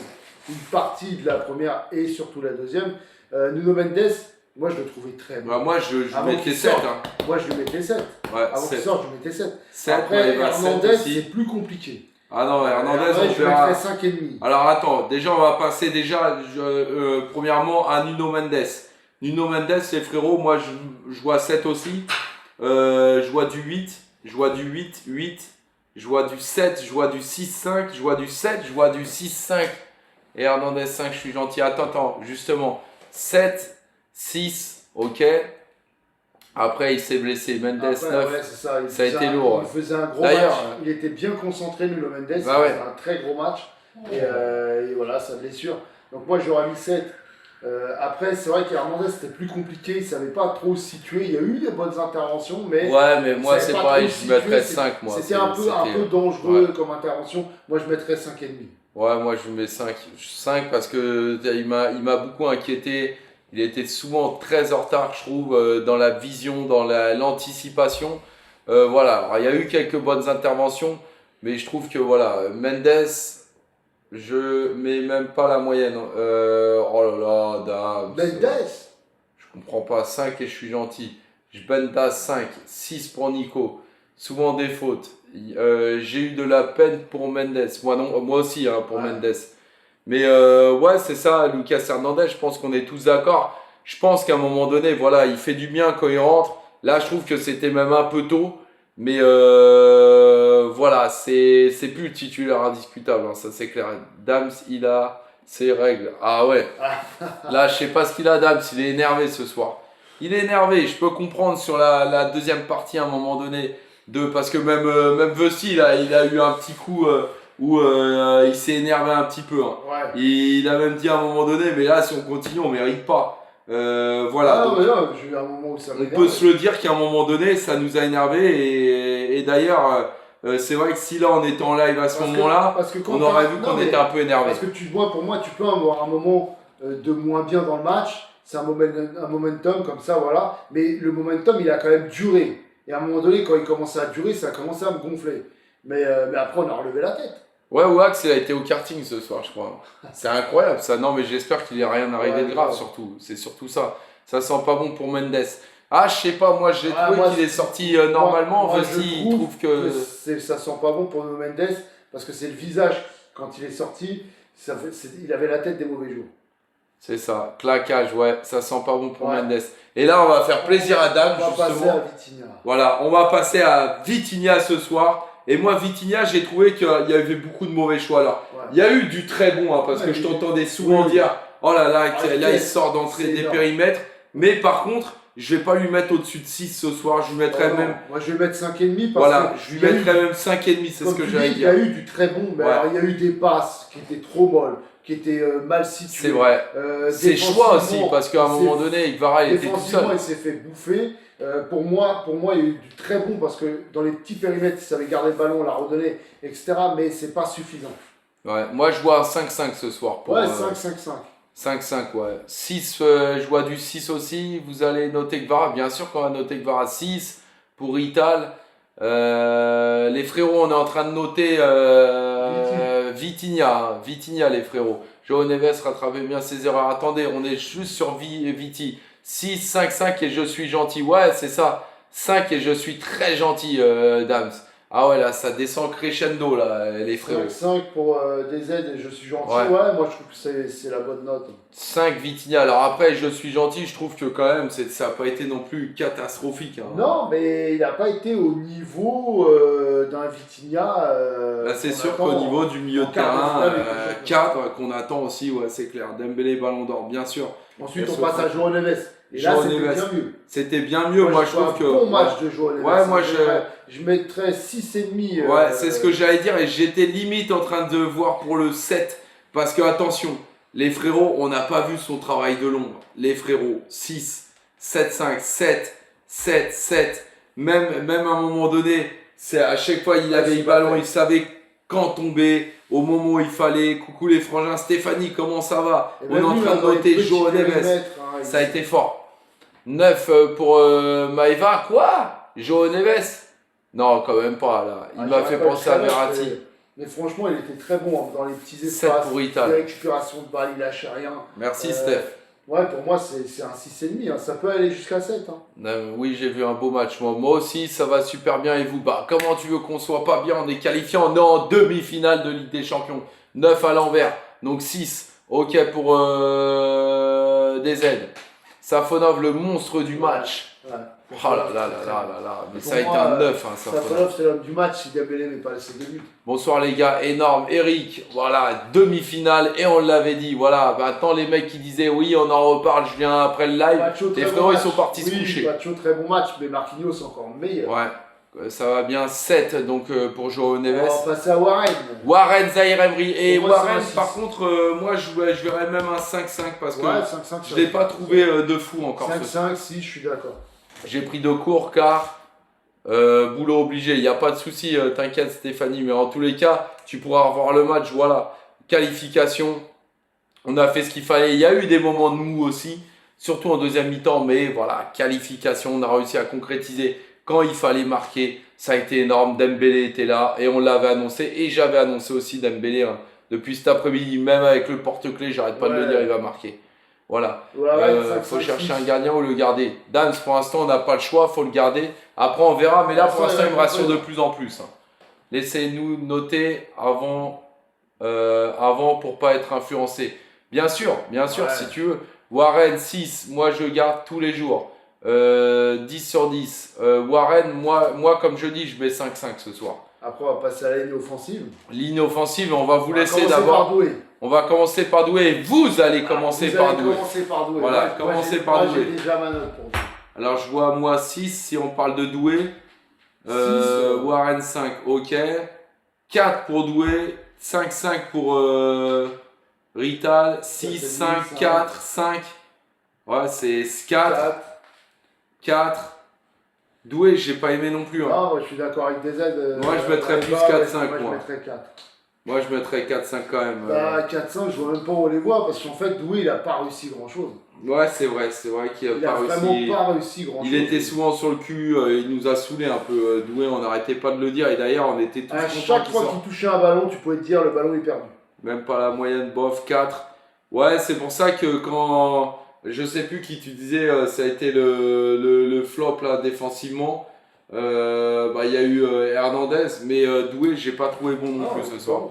une partie de la première et surtout la deuxième. Nuno Mendes, moi je le trouvais très bon. Bah, moi je mettais 7. Hein. Moi je lui mettais 7. Ouais, avant qu'il sorte, je lui mettais 7. 7. Après, Hernandez, c'est plus compliqué. Ah non, Hernandez, on je verra. mettrais 5,5. Alors attends, déjà on va passer premièrement à Nuno Mendes. Nuno Mendes, les frérots, moi je vois 7 aussi. Je vois du 8. Je vois du 8. Je vois du 7. Je vois du 6-5. Je vois du 7. Je vois du 6-5. Et Hernandez 5, je suis gentil. Attends, justement. 7, 6, ok. Après, il s'est blessé. Mendes, Après, 9. ouais, c'est ça. Ça a été lourd. Il faisait un gros D'ailleurs, match. Il était bien concentré, Nuno Mendes. Il Bah ouais. faisait un très gros match. Et voilà, sa blessure. Donc moi, j'aurais mis 7. Après, c'est vrai qu'Hernandez, c'était plus compliqué. Il ne savait pas trop se situer. Il y a eu des bonnes interventions, mais Ouais, mais moi, il c'est savait pas pareil, trop se je mettrais situer. 5, moi. C'était un peu dangereux comme intervention. Moi, je mettrais 5,5. Ouais, moi, je lui mets 5. 5 parce que il m'a beaucoup inquiété. Il était souvent très en retard, je trouve, dans la vision, dans l'anticipation. Voilà, alors, il y a eu quelques bonnes interventions, mais je trouve que, voilà, Mendes, je mets même pas la moyenne. Oh là là, Dams. Mendes. Je comprends pas. 5 et je suis gentil. Je Benda 5. 6 pour Nico. Souvent des fautes. J'ai eu de la peine pour Mendes. Moi aussi, hein, pour Ouais. Mendes. Mais ouais, c'est ça, Lucas Hernandez. Je pense qu'on est tous d'accord. Je pense qu'à un moment donné, voilà, il fait du bien quand il rentre. Là, je trouve que c'était même un peu tôt. Mais voilà, c'est plus le titulaire indiscutable, hein, ça c'est clair. Dams, il a ses règles. Ah ouais. Là, je sais pas ce qu'il a, Dams. Il est énervé ce soir. Il est énervé. Je peux comprendre sur la deuxième partie à un moment donné. Parce que même Vessi, il a eu un petit coup où il s'est énervé un petit peu. Hein. Ouais. Il a même dit à un moment donné, mais là, si on continue, on mérite pas. Voilà. Ah, Donc, mais non, j'ai eu un moment où ça on m'énerve. peut se le dire qu'à un moment donné, ça nous a énervé. Et d'ailleurs, c'est vrai que si là, on était en live à ce moment-là, parce que quand on aurait t'as- vu non, qu'on mais- était un peu énervé. Parce que pour moi, tu peux avoir un moment de moins bien dans le match. C'est un momentum comme ça, voilà. Mais le momentum, il a quand même duré. Et à un moment donné, quand il commençait à durer, ça a commencé à me gonfler. Mais après, on a relevé la tête. Ouais, Wax, il a été au karting ce soir, je crois. C'est incroyable ça. Non, mais j'espère qu'il n'est rien arrivé Ouais, de grave, ouais. surtout. C'est surtout ça. Ça sent pas bon pour Mendes. Ah, je sais pas, moi j'ai Ouais, trouvé moi, qu'il est sorti normalement. moi, Vessi, je il trouve que. ça sent pas bon pour Nuno Mendes. Parce que c'est le visage. Quand il est sorti, il avait la tête des mauvais jours. C'est ça, claquage, ouais, ça sent pas bon pour Ouais. Mendes. Et là, on va faire plaisir à Dame, On va passer justement. à Vitinha. Voilà, on va passer à Vitinha ce soir. Et moi, Vitinha, j'ai trouvé qu'il y avait beaucoup de mauvais choix là. Ouais. Il y a eu du très bon, hein, parce Ouais, que je il- t'entendais souvent oui. dire oh là là, Ah, là il sort d'entrée c'est des énorme. périmètres. Mais par contre, je vais pas lui mettre au-dessus de 6 ce soir. Je lui mettrais Oh, même. non. Moi, je vais mettre 5,5 parce Voilà, que je lui il y a eu- mettrais même 5,5, c'est ce comme que tu j'allais dis, il y dire. a eu du très bon, mais Ouais. alors, il y a eu des passes qui étaient trop molles, qui étaient mal situées. C'est vrai. C'est choix aussi, défensivement, parce qu'à un moment donné, Ivara il était tout défensivement, seul. il s'est fait bouffer. Pour moi, il y a eu du très bon parce que dans les petits périmètres, il savait garder le ballon, la redonner, etc. Mais c'est pas suffisant. Ouais, moi je vois un 5-5 ce soir. Pour, Ouais, 5-5-5. 5-5, ouais. 6, je vois du 6 aussi. Vous allez noter Gvara. Bien sûr qu'on va noter Gvara 6 pour Ital. Les frérots, on est en train de noter Vitinha. Hein. Vitinha, les frérots. Joao Neves rattrapez bien ses erreurs. Attendez, on est juste sur Viti. 6, 5, 5 et je suis gentil. Ouais, c'est ça. 5 et je suis très gentil, Dams. Ah ouais, là, ça descend crescendo, là, les frérots. 5 pour DZ et je suis gentil. Ouais. Ouais, moi je trouve que c'est la bonne note. 5 Vitinha. Alors après, je suis gentil, je trouve que quand même, ça n'a pas été non plus catastrophique. Hein. Non, mais il n'a pas été au niveau d'un Vitinha. Là, c'est qu'on sûr attend qu'au niveau du milieu en de quart de terrain, finale et prochaine. 4 qu'on attend aussi, ouais, c'est clair. Dembélé, Ballon d'Or, bien sûr. Ensuite, Bien on sûr. passe à Joao Neves. Et là, Joao c'était Neves. bien mieux. C'était bien mieux, moi je trouve que. un bon match de Joao Neves. Ouais, moi, je mettrais 6,5. Ouais, c'est ce que j'allais dire et j'étais limite en train de voir pour le 7. Parce que attention, les frérots, on n'a pas vu son travail de l'ombre. Les frérots, 6, 7, 5, 7, 7, 7. Même à un moment donné, c'est à chaque fois il avait le ballon, il savait quand tomber, au moment où il fallait. Coucou les frangins, Stéphanie, comment ça va? On est en train de noter Joao Neves. Ça a été fort. 9 pour Maeva. Quoi? Joao Neves? Non, quand même pas là. Il m'a fait penser à Verratti. Mais franchement, il était très bon dans les petits 7 espaces. pour Les Italie. récupérations de balles, il lâchait rien. Merci Steph. Ouais, pour moi, c'est un 6,5. Hein. Ça peut aller jusqu'à 7. Hein. Oui, j'ai vu un beau match. Moi aussi, ça va super bien. Et vous, bah, comment tu veux qu'on soit pas bien? On est qualifié, on est en demi-finale de Ligue des Champions. 9 à l'envers, donc 6. Ok pour DZ. Safonov, le monstre du match. Ouais. Oh là là là là là là. Mais Pour ça a été moi, un 9, hein, Safonov. Safonov, c'est l'homme du match si Dembélé met pas laissé 2 buts. Bonsoir les gars, énorme. Eric, voilà, demi-finale, et on l'avait dit. Voilà, maintenant les mecs qui disaient oui, on en reparle, je viens après le live. Pacho, Les très frérots, bon ils match. sont partis se Oui, coucher. Pacho, très bon match, mais Marquinhos encore meilleur. Ouais, ça va bien. 7 donc pour Joao On Neves. va passer à Warren. Warren, Zaïre Emery. Et Pour moi, Warren, c'est un par 6. contre, moi je verrais même un 5-5 parce que Ouais, 5-5. je ne l'ai pas trouvé de fou encore. 5-5, si, je suis d'accord. J'ai pris de court car boulot obligé. Il n'y a pas de souci, t'inquiète Stéphanie. Mais en tous les cas, tu pourras revoir le match. Voilà, qualification. On a fait ce qu'il fallait. Il y a eu des moments de mou aussi, surtout en deuxième mi-temps. Mais voilà, qualification. On a réussi à concrétiser quand il fallait marquer. Ça a été énorme. Dembélé était là et on l'avait annoncé. Et j'avais annoncé aussi Dembélé hein, depuis cet après-midi, même avec le porte-clés. J'arrête pas de le dire, il va marquer. Voilà. Faut chercher un gardien ou le garder. Dams, pour l'instant, on n'a pas le choix, faut le garder. Après, on verra, mais là, pour l'instant, il me rassure de plus en plus. Hein. Laissez-nous noter avant pour pas être influencé. Bien sûr, si tu veux. Warren 6, moi je garde tous les jours. 10 sur 10. Warren, moi, comme je dis, je mets 5-5 ce soir. Après, on va passer à la ligne offensive. Ligne offensive, on va vous laisser commencer d'abord. par Doué. On va commencer par Doué. Vous allez commencer par Doué. Voilà, commencez par Doué. J'ai déjà ma note pour Doué. Alors je vois moi 6 si on parle de Doué. 6, Warren 5, ok. 4 pour Doué. 5-5 pour Rital. 6, 5, 4, 5. Ouais, c'est 4. 4. Doué, j'ai pas aimé non plus. Hein. Non, moi je suis d'accord avec DZ. Moi je mettrais plus 4-5. Moi je mettrais 4. Moi je mettrais 4-5 quand même. Bah 4-5, je vois même pas où on les voit parce qu'en fait Doué il a pas réussi grand chose. Ouais, c'est vrai qu'il a Il pas a réussi. vraiment pas réussi grand chose. Il était souvent sur le cul, il nous a saoulé un peu. Doué, on n'arrêtait pas de le dire et d'ailleurs on était tous à contents chaque fois qu'il touchait un ballon, tu pouvais te dire le ballon est perdu. Même pas la moyenne, bof, 4. Ouais, c'est pour ça que quand. Je sais plus qui tu disais, ça a été le flop là défensivement. Il y a eu Hernandez, mais Doué, j'ai pas trouvé bon non plus ce soir.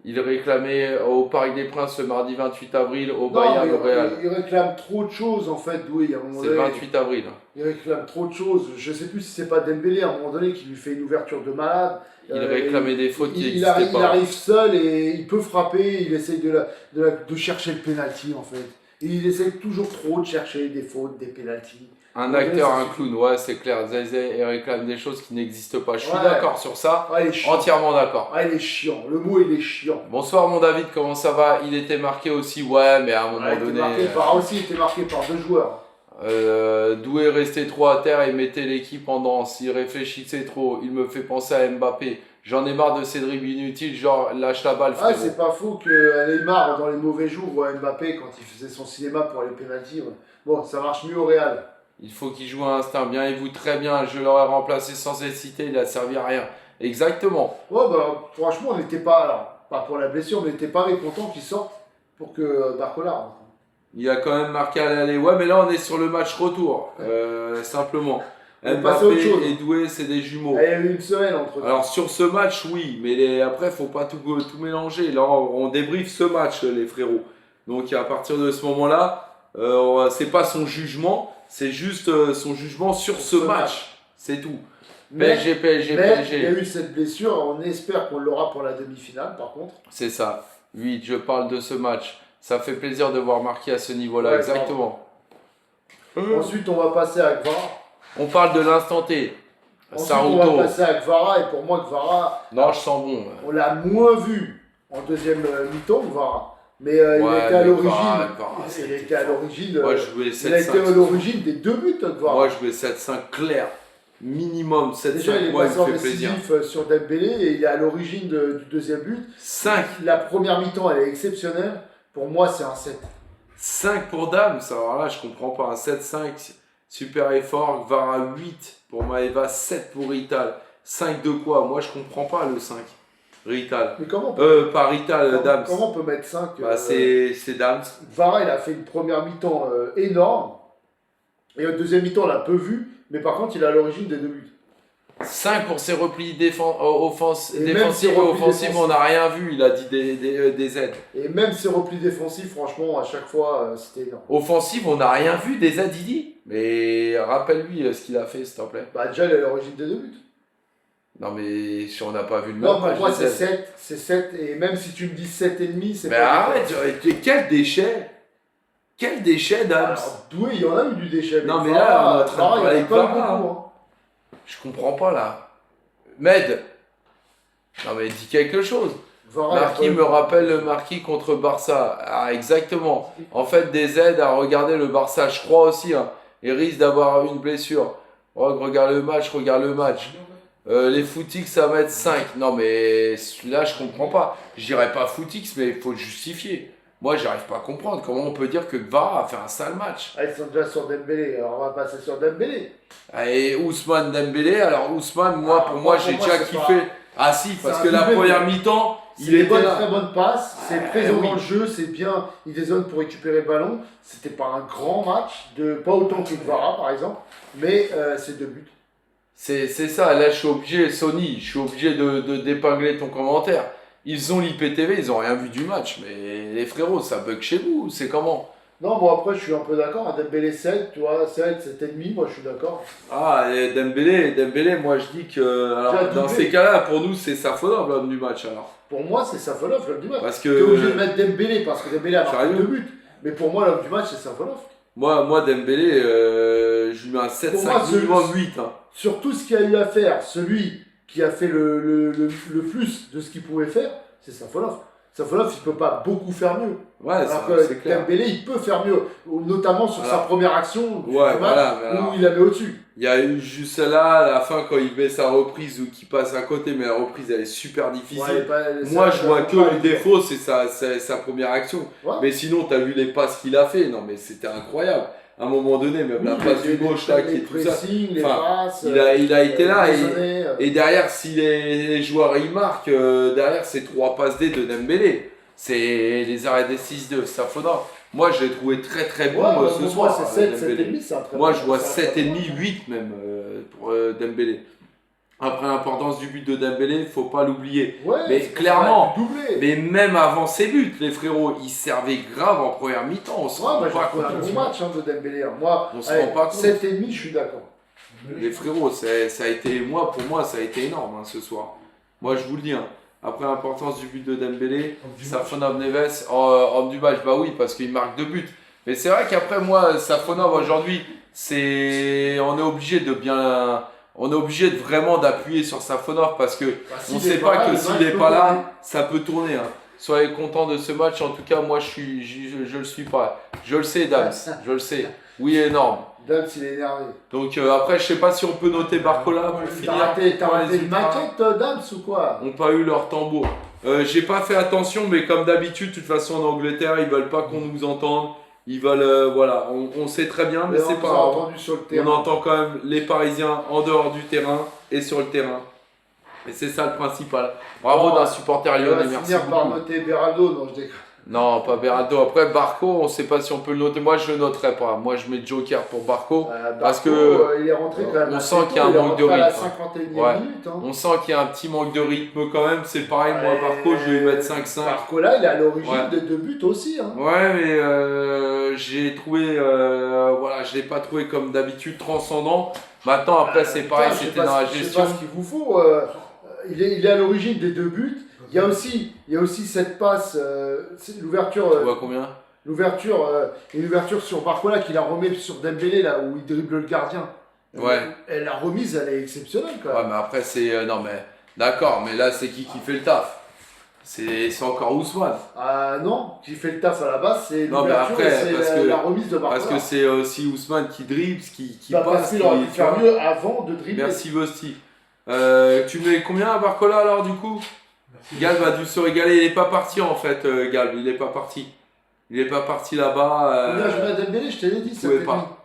Il réclamait au Parc des Princes le mardi 28 avril au Bayern au Real. Il réclame trop de choses en fait, Doué. C'est le 28 avril. Il réclame trop de choses. Je sais plus si c'est pas Dembélé à un moment donné qui lui fait une ouverture de malade. Il réclamait des fautes qui il n'existaient pas. Il arrive seul et il peut frapper. Il essaye de chercher le penalty en fait. Et il essaye toujours trop de chercher des fautes, des penalties. Un acteur, un clown, ouais, c'est clair. Zezé réclame des choses qui n'existent pas. Je suis d'accord sur ça. Ah, il est chiant. Entièrement d'accord. Ah, il est chiant. Le mot, il est chiant. Bonsoir, mon David, comment ça va? Il était marqué aussi, ouais, mais à un moment donné. Il était marqué par 2 joueurs. Doué restait trop à terre et mettait l'équipe en danse. Il réfléchissait trop. Il me fait penser à Mbappé. J'en ai marre de ces dribbles inutiles, genre lâche la balle, frérot. Ah, c'est pas faux que Neymar, dans les mauvais jours, voit Mbappé quand il faisait son cinéma pour les pénaltys. Bon, ça marche mieux au Real. Il faut qu'il joue à instinct. Bien et vous, très bien. Je l'aurais remplacé sans hésiter. Il a servi à rien. Exactement. Ouais, bah, franchement, on n'était pas, alors, pas pour la blessure, mais on n'était pas mécontent qu'il sorte pour que Barcola rentre. Il a quand même marqué à l'aller. Ouais, mais là, on est sur le match retour. Simplement. Mbappé et Doué, c'est des jumeaux. Il y a eu une semaine entre eux. Alors, sur ce match, oui. Mais après, il ne faut pas tout mélanger. Là, on débriefe ce match, les frérots. Donc, à partir de ce moment-là, c'est pas son jugement. C'est juste son jugement sur ce match. C'est tout. PSG. Il y a eu cette blessure. On espère qu'on l'aura pour la demi-finale, par contre. C'est ça. Oui, je parle de ce match. Ça fait plaisir de voir marqué à ce niveau-là. Ouais, exactement. Ensuite, on va passer à Gvara. On parle de l'instant T. Ensuite, on va passer à Gvara. Et pour moi, Gvara... Non, je sens bon. On l'a moins vu en deuxième mi-temps, Gvara. Mais il était à l'origine. Il était à l'origine. Moi, je jouais 7-5. Il a été à l'origine des 2 buts, Gvara. Moi, je jouais 7-5 clair. Minimum 7-5. Déjà, il est passé en décisif sur Dembélé et il est à l'origine du deuxième but. 5. La première mi-temps, elle est exceptionnelle. Pour moi, c'est un 7. 5 pour Dame, ça, alors là, je comprends pas. Un 7-5, super effort. Gvara 8 pour Maeva, 7 pour Rital. 5 de quoi? Moi, je comprends pas le 5. Rital. Mais comment pas Rital, Dams. Comment on peut mettre 5 c'est Dams. Gvara, il a fait une première mi-temps énorme. Et au deuxième mi-temps, on l'a peu vu. Mais par contre, il est à l'origine des 2 buts. 5 pour ses replis Et même défensifs ses et replis offensifs, on défensifs. n'a rien vu. Il a dit des aides. Et même ses replis défensifs, franchement, à chaque fois, c'était énorme. Offensif, on n'a rien vu des aides, il dit. Mais rappelle-lui ce qu'il a fait, s'il te plaît. Bah, déjà, il est à l'origine des 2 buts. Non, mais si on n'a pas vu le Non, même pour match, moi, des c'est aides. 7. C'est 7. Et même si tu me dis 7,5, c'est Mais pas. arrête, quel déchet. Quel déchet, Dams. Alors, Doué, il y en a eu du déchet. Non, mais Vara, là, on est en train de Vara, il y en a parler de pas eu Vara, beaucoup, hein. Je comprends pas là. Med. Non, mais dis quelque chose. Vara, il y a Marquis pas eu me beaucoup. rappelle le Marquis contre Barça. Ah, exactement. En fait, des aides à regarder le Barça, je crois aussi. Hein. Il risque d'avoir une blessure. Oh, regarde le match, regarde le match. Les Footix, ça va être 5. Non, mais là, je comprends pas. Je dirais pas Footix, mais il faut le justifier. Moi, j'arrive pas à comprendre comment on peut dire que Gvara a fait un sale match. Ah, ils sont déjà sur Dembélé. Alors, on va passer sur Dembélé. Et Ousmane Dembélé, alors Ousmane, moi, Ah, pour moi, pour j'ai moi, déjà c'est kiffé. pas- Ah si, parce c'est que un la doublé, première mais- mi-temps, C'est il des était bonnes, là. très bonnes passes, c'est présent oui. dans le jeu, c'est bien, il dézone pour récupérer le ballon. C'était pas un grand match, pas autant que Vara par exemple, mais c'est 2 buts. C'est ça, là je suis obligé, Sony, je suis obligé d'épingler ton commentaire. Ils ont l'IPTV, ils ont rien vu du match, mais les frérots, ça bug chez vous, c'est comment? Non, bon après je suis un peu d'accord, à Dembélé 7, tu vois, 7, 7,5, moi je suis d'accord. Ah, et Dembélé, moi je dis que. Alors, Déjà dans doublé. ces cas-là, pour nous, c'est Safonov l'homme du match alors. Pour moi c'est Safonov l'homme du match. Parce T'es obligé de que. mettre Dembélé parce que Dembélé a marqué Sérieux 2 buts, mais pour moi l'homme du match c'est Safonov. Moi Dembélé, je lui mets un 7, Pour 5, moi, minimum 8. Hein. Sur tout ce qu'il a eu à faire, celui qui a fait le plus de ce qu'il pouvait faire, c'est Safonov. Safonov, il peut pas beaucoup faire mieux. Ouais, Alors c'est que clair. Dembélé, il peut faire mieux, notamment sur sa Alors, première action du ouais, match, voilà, mais alors- où il la met au-dessus. Il y a eu juste là, à la fin, quand il met sa reprise ou qu'il passe à côté, mais la reprise elle est super difficile. Ouais, Moi, je vois que pas le défaut, c'est sa première action. Ouais. Mais sinon, tu as vu les passes qu'il a fait. Non, mais c'était incroyable. À un moment donné, même la Oui, passe les- du gauche là, les qui est tout ça. pressings, les Enfin, passes. il a été là. raisonner, Et derrière, si les joueurs ils marquent, derrière, c'est 3 passes D de Dembélé. C'est les arrêts des 6-2, Safonov. Moi, je l'ai trouvé très très bon Ouais, ce pour soir. moi, c'est 7, Dembélé. 7,5, c'est un très Moi, bon- je vois c'est un très bon 7,5, match. 8 même pour Dembélé. Après, l'importance du but de Dembélé, faut pas l'oublier. Ouais, Mais c'est pour clairement, ça, doublé. Mais même avant ses buts, les frérots, ils servaient grave en première mi-temps. On se Ouais, rend moi, j'ai pas trouvé un compte. bon match hein, de Dembélé. hein. Moi, On se rend pas compte. 7,5, je suis d'accord. Les frérots, ça a été, pour moi, ça a été énorme hein, ce soir. Moi, je vous le dis. Hein. Après l'importance du but de Dembélé, Safonov Neves, homme du match, bah oui, parce qu'il marque 2 buts. Mais c'est vrai qu'après, moi, Safonov aujourd'hui, on est obligé de bien. On est obligé de vraiment d'appuyer sur Safonov parce que Bah, on s'il ne sait est pas là, que le s'il match n'est peut pas là, tourner. ça peut tourner. Hein. Soyez contents de ce match. En tout cas, moi, je le suis pas. Je le sais, Dams. Je le sais. Oui, énorme. Dams, il est énervé. Donc après, je sais pas si on peut noter Barcola pour T'as finir. raté pour les une ultras. maquette, Dams, ou quoi? N'ont pas eu leur tambour. J'ai pas fait attention, mais comme d'habitude, de toute façon en Angleterre, ils veulent pas qu'on nous entende. Ils veulent, voilà, on sait très bien, mais on c'est nous pas a grave. entendu sur le On terrain. entend quand même les Parisiens en dehors du terrain et sur le terrain. Et c'est ça le principal. Bravo Oh, d'un supporter On va lyonnais, merci finir par beaucoup. noter Beraldo, non, je déconne. Non, pas Beraldo. Après, Barco, on sait pas si on peut le noter. Moi, je le noterai pas. Moi, je mets Joker pour Barco. Parce que, il est rentré quand même. on assez sent tôt, qu'il y a un il est manque de rentré à la rythme. 51e Ouais. minute. Hein. On sent qu'il y a un petit manque de rythme quand même. C'est pareil, moi, Ouais. Barco, je vais lui mettre 5-5. Barcola, il est à l'origine Ouais. des 2 buts aussi. Hein. Ouais, mais j'ai trouvé, voilà, je l'ai pas trouvé comme d'habitude transcendant. Maintenant, après, c'est pareil, Putain, je sais c'était pas dans la ce- je sais gestion. pas ce qu'il vous faut. Il est à l'origine des 2 buts. Il y a aussi cette passe, c'est l'ouverture. Tu vois combien? Une ouverture sur Barcola qui la remet sur Dembélé là où il dribble le gardien. Ouais. Et la remise elle est exceptionnelle quand Ouais, même. mais après, c'est. Non, mais. D'accord, mais là, c'est qui fait le taf? C'est encore Ousmane. Ah non, qui fait le taf à la base, c'est Non, mais l'ouverture après, et c'est parce la, que- la remise de Barcola. Parce que c'est aussi Ousmane qui dribble, qui Bah, parce passe. qu'il aurait pu tu faire vois. mieux avant de dribbler. Merci, Vosti. Tu mets combien à Barcola alors, du coup? Galb a dû se régaler. Il est pas parti en fait, Galb. Il est pas parti. Il est pas parti là-bas. Là, je mets à Dembélé, je te l'ai dit, ça pouvait fait pas.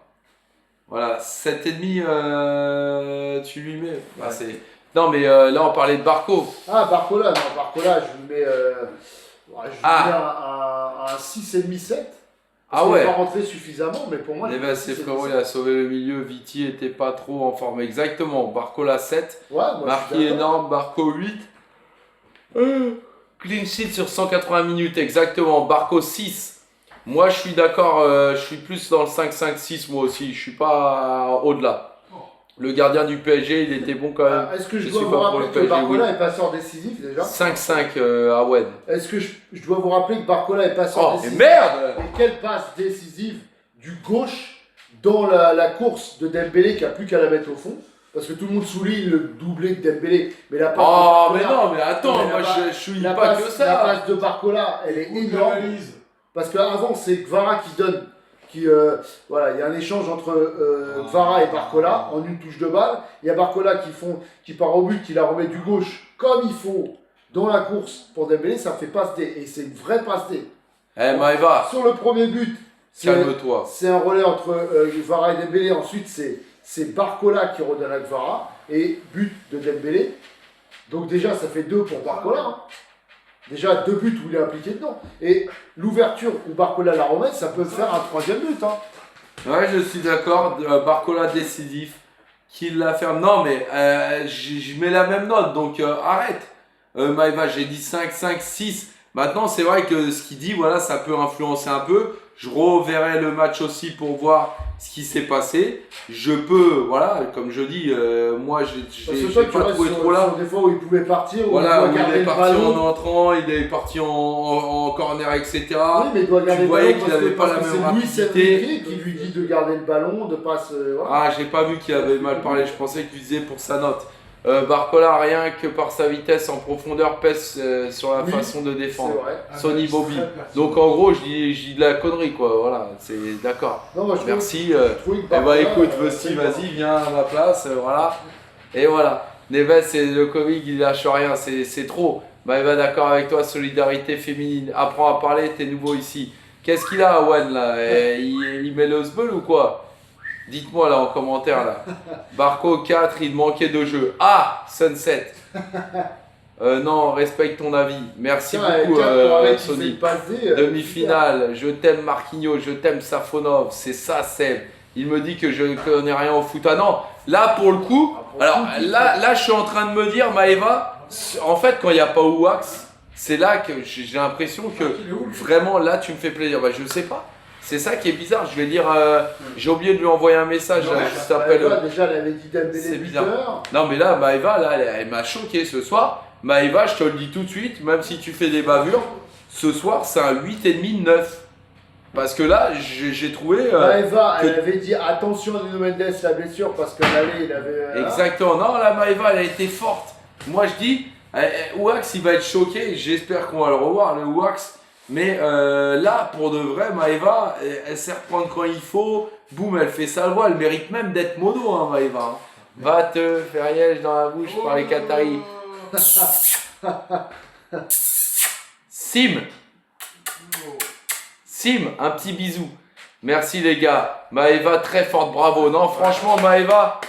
Voilà, 7,5, tu lui mets. Bah, c'est... Non, mais là, on parlait de Barco. Ah, Barcola, non, Barcola, je lui mets, ouais, je lui Ah. mets un 6,5-7. Parce Ah qu'il n'est ouais. pas rentré suffisamment, mais pour moi... Neves, c'est frérot, il a sauvé le milieu. Viti était pas trop en forme. Exactement. Barcola 7. Ouais, moi, je suis Marquis d'accord. énorme. Barco 8. Clean sheet sur 180 minutes. Exactement. Barco 6. Moi, je suis d'accord. Je suis plus dans le 5-5-6 moi aussi. Je suis pas au-delà. Le gardien du PSG, il était bon quand même. Est-ce que je Je dois suis vous pas pour rappeler le que PSG, Barcola oui. est passeur décisif déjà? 5-5 à Wed. Est-ce que je dois vous rappeler que Barcola est passeur Oh, mais décisif? merde! Et quelle passe décisive du gauche dans la course de Dembélé qui a plus qu'à la mettre au fond? Parce que tout le monde souligne le doublé de Dembélé. Mais la passe Oh, de mais Barcola, non, mais attends, mais moi la je suis la pas passe, que la ça. passe de Barcola, elle est énorme. Parce qu'avant, c'est Kvara qui donne. Voilà, il y a un échange entre Kvara et Barcola en une touche de balle. Il y a Barcola qui part au but, qui la remet du gauche comme il faut dans la course pour Dembélé. Ça fait passe D. Et c'est une vraie passe D. Eh, Maëva, Sur le premier but, calme-toi. c'est un relais entre Kvara et Dembélé. Ensuite, c'est Barcola qui redonne à Kvara. Et but de Dembélé. Donc déjà, ça fait 2 pour Barcola. Hein. Déjà, 2 buts où il est impliqué dedans. Et l'ouverture où Barcola la remet, ça peut faire un 3e but. Hein. Ouais, je suis d'accord. Barcola décisif. Qu'il la ferme. Non, mais je mets la même note, donc arrête. Maëva, j'ai dit 5-5-6. Maintenant, c'est vrai que ce qu'il dit, voilà, ça peut influencer un peu. Je reverrai le match aussi pour voir ce qui s'est passé. Je peux, voilà, comme je dis, moi, Parce que j'ai toi, tu pas restes trouvé sur, trop là. sur des fois où il pouvait partir, où Voilà, il où doit garder il est le parti en ballon. entrant, il est parti en corner, etc. Oui, mais il doit garder Tu le voyais ballon qu'il parce avait que, pas la parce que même c'est Luis rapidité. Enrique qui lui dit de garder le ballon, de pas se... Voilà. Ah, j'ai pas vu qu'il avait mal parlé, je pensais qu'il disait pour sa note. Barcola, rien que par sa vitesse en profondeur, pèse sur la Oui, façon de C'est défendre. vrai. Sonny Bobby. Donc en gros, je dis de la connerie, quoi. Voilà, c'est d'accord. Non, moi, je Merci. trouve que Eh bah Barcola, écoute, c'est Vosti, bon. vas-y, viens à ma place, voilà. Et voilà. Neves, c'est le Covid, il lâche rien, c'est trop. Bah, il va d'accord avec toi, solidarité féminine. Apprends à parler, t'es nouveau ici. Qu'est-ce qu'il a, Owen, là? Il met le sbeul ou quoi? Dites-moi là en commentaire là. Barco 4, il manquait de jeu. Ah, Sunset. Non, respecte ton avis. Merci Tiens, beaucoup, Carré qui fait Sony. une passe D, Demi-finale, je t'aime Marquinhos, je t'aime Safonov, c'est ça Seb. Il me dit que je ne connais rien au foot. Ah non, là pour le coup, alors là je suis en train de me dire, Maëva, en fait quand il n'y a pas Ouax, c'est là que j'ai l'impression que vraiment là tu me fais plaisir. Bah je sais pas, c'est ça qui est bizarre. Je vais dire, j'ai oublié de lui envoyer un message là, juste après le... Déjà, elle avait dit Dembélé C'est bizarre. buteur. Non mais là Maëva, là, elle m'a choqué ce soir. Maëva, je te le dis tout de suite, même si tu fais des bavures, ce soir c'est un 8,5 9. Parce que là, j'ai trouvé... Maëva, que- elle avait dit attention à Nuno Mendes, la blessure, parce qu'en aller, il avait. Exactement. Non, la Maëva, elle a été forte. Moi, je dis, Wax, il va être choqué. J'espère qu'on va le revoir, le Wax. Mais là, pour de vrai, Maëva, elle sait reprendre quand il faut. Boum, elle fait sa loi. Elle mérite même d'être mono, hein, Maëva. Hein. Va te faire liège dans la bouche par les Qataris. Sim, un petit bisou. Merci les gars. Maëva, très forte, bravo. Non, franchement, Maëva,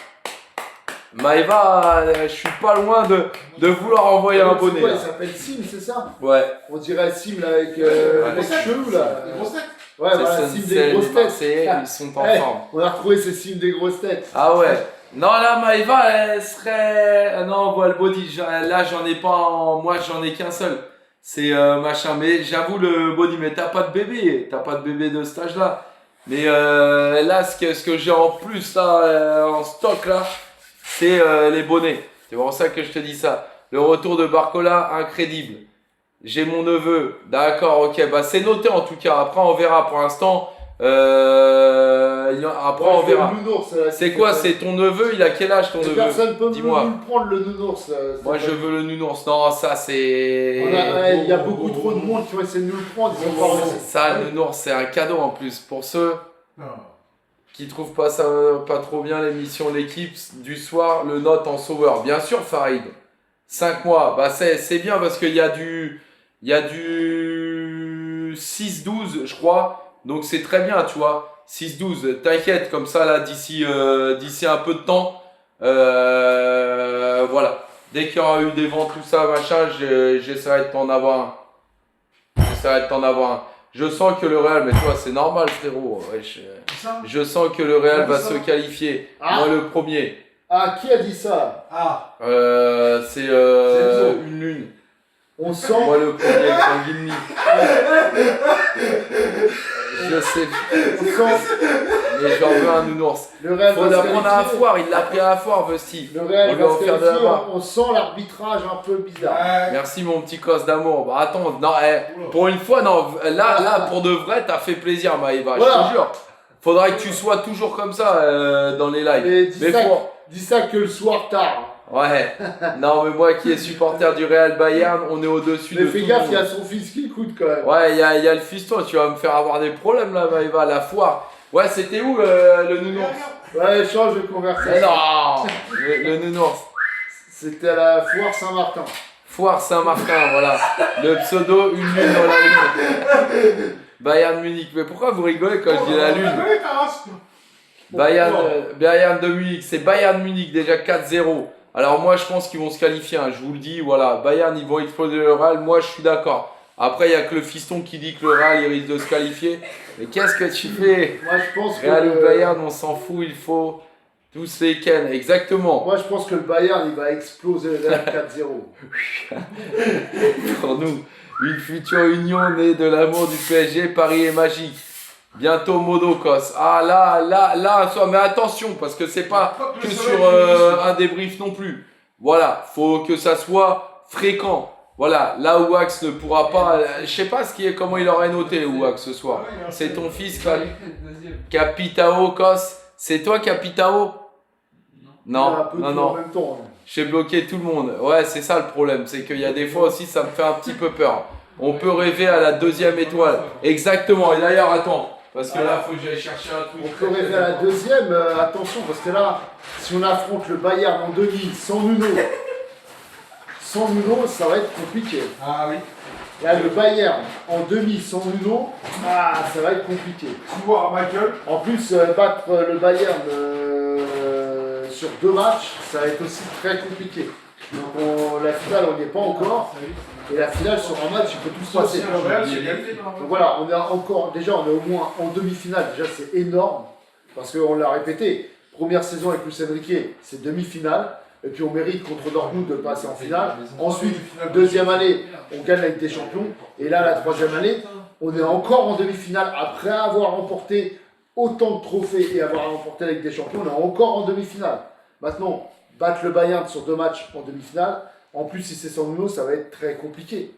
je suis pas loin de vouloir envoyer un bonnet. Il Là. s'appelle Sim, c'est ça? Ouais, On dirait Sim là avec Ouais. les chelou là. Ouais, c'est voilà, ça, Sim c'est des les grosses têtes. Marseillais, ils sont en Eh, forme. on a retrouvé ces Sim des grosses têtes. Ah ouais. Non, là, Maëva, elle serait... Ah non, on voit le body. Là, j'en ai pas en... Moi, j'en ai qu'un seul. C'est machin. Mais j'avoue, le body, mais t'as pas de bébé. T'as pas de bébé de cet âge-là. Mais là, ce que j'ai en plus, là, en stock, là, c'est les bonnets. C'est pour ça que je te dis ça. Le retour de Barcola, incrédible. J'ai mon neveu. D'accord, ok. Bah, c'est noté, en tout cas. Après, on verra. Pour l'instant, après, Ouais, on je veux verra. le nounours, là, C'est qui quoi? fait- C'est ton neveu? Il a quel âge ton Et neveu? personne peut Dis-moi. nous le prendre le nounours. Moi je veux le nounours. Non, ça c'est. Il y a beaucoup trop de monde qui ont essayé de nous le prendre. Ils ont pas réussi. Ça, le nounours, c'est un cadeau en plus. Pour ceux qui trouvent pas ça pas trop bien l'émission L'équipe du soir, le note en sauveur. Bien sûr, Farid. 5 mois. Bah c'est bien parce qu'il y a du. Il y a du 6-12, je crois. Donc c'est très bien, tu vois. 6-12, t'inquiète, comme ça là d'ici un peu de temps. Voilà. Dès qu'il y aura eu des vents, tout ça, machin, j'essaierai de t'en avoir un. J'essaierai de t'en avoir un. Je sens que le Real, mais toi, c'est normal, frérot. Wesh. Je sens que le Real va se qualifier. Moi, le premier. Ah, qui a dit ça? C'est une lune. On sent. Moi, le premier, Sanguini. Je sais. On sent. Mais j'en veux un nounours. Le Real Faut va se l'apprendre à la qualifier. foire. Il l'a pris à la foire, Vesti. Le Real On lui va a se offert de qualifier. la barre. On sent l'arbitrage un peu bizarre. Merci, mon petit cos d'amour. Bah, attends, non, pour une fois, non. Là, pour de vrai, t'as fait plaisir, Maïva. Voilà. Je te jure. Faudrait que tu sois toujours comme ça dans les lives. Mais faut- dis ça que le soir tard. Ouais. Non, mais moi qui est supporter du Real Bayern, on est au-dessus de Mais tout fais le gaffe, monde. il y a son fils qui écoute quand même. Ouais, il y a le fiston, tu vas me faire avoir des problèmes là, Maïva, la foire. Ouais, c'était où le nounours? Ouais, change de Mais conversation. non, le nounours. C'était à la foire Saint-Martin. Foire Saint-Martin, voilà. Le pseudo, une lune dans la lune. Bayern Munich. Mais pourquoi vous rigolez quand je dis la lune? Bayern de Munich, c'est Bayern Munich déjà 4-0. Alors moi je pense qu'ils vont se qualifier, hein, je vous le dis, voilà. Bayern ils vont exploser le Real, moi je suis d'accord. Après il n'y a que le fiston qui dit que le Real il risque de se qualifier. Mais qu'est-ce que tu fais? Moi je pense que. Real ou Bayern, on s'en fout, il faut tous les ken, exactement. Moi je pense que le Bayern il va exploser le Real 4-0. Pour nous, une future union née de l'amour du PSG, Paris est magique. Bientôt Modocos. Ah là, mais attention, parce que c'est pas que sur un débrief non plus. Voilà, faut que ça soit fréquent. Voilà, là où Wax ne pourra pas, je sais pas comment il aurait noté Wax ce soir. C'est ton fils, Capitao Cos. C'est toi Capitao? Non, Un peu non, tout non. En même temps. J'ai bloqué tout le monde. Ouais, c'est ça le problème. C'est qu'il y a des fois aussi, ça me fait un petit peu peur. On peut rêver à la deuxième étoile. Exactement. Et d'ailleurs, attends. Parce que là, il faut que j'aille chercher un truc. On peut rêver à la deuxième, attention, parce que là, si on affronte le Bayern en demi sans Nuno, ça va être compliqué. Ah oui. Là, le Bayern en demi sans Nuno, ça va être compliqué. Tu vois, Michael. En plus, battre le Bayern sur 2 matchs, ça va être aussi très compliqué. Donc la finale, on n'y est pas encore. Et la finale, sur un match, il peut tout se passer. Donc voilà, on est encore, déjà, on est au moins en demi-finale. Déjà, c'est énorme. Parce qu'on l'a répété, première saison avec Luis Enrique, c'est demi-finale. Et puis on mérite contre Dortmund de passer en finale. Ensuite, deuxième année, on gagne la Ligue des Champions. Et là, la troisième année, on est encore en demi-finale. Après avoir remporté autant de trophées et avoir remporté la Ligue des Champions, on est encore en demi-finale. Maintenant, battre le Bayern sur 2 matchs en demi-finale, en plus si c'est sans Nuno, ça va être très compliqué.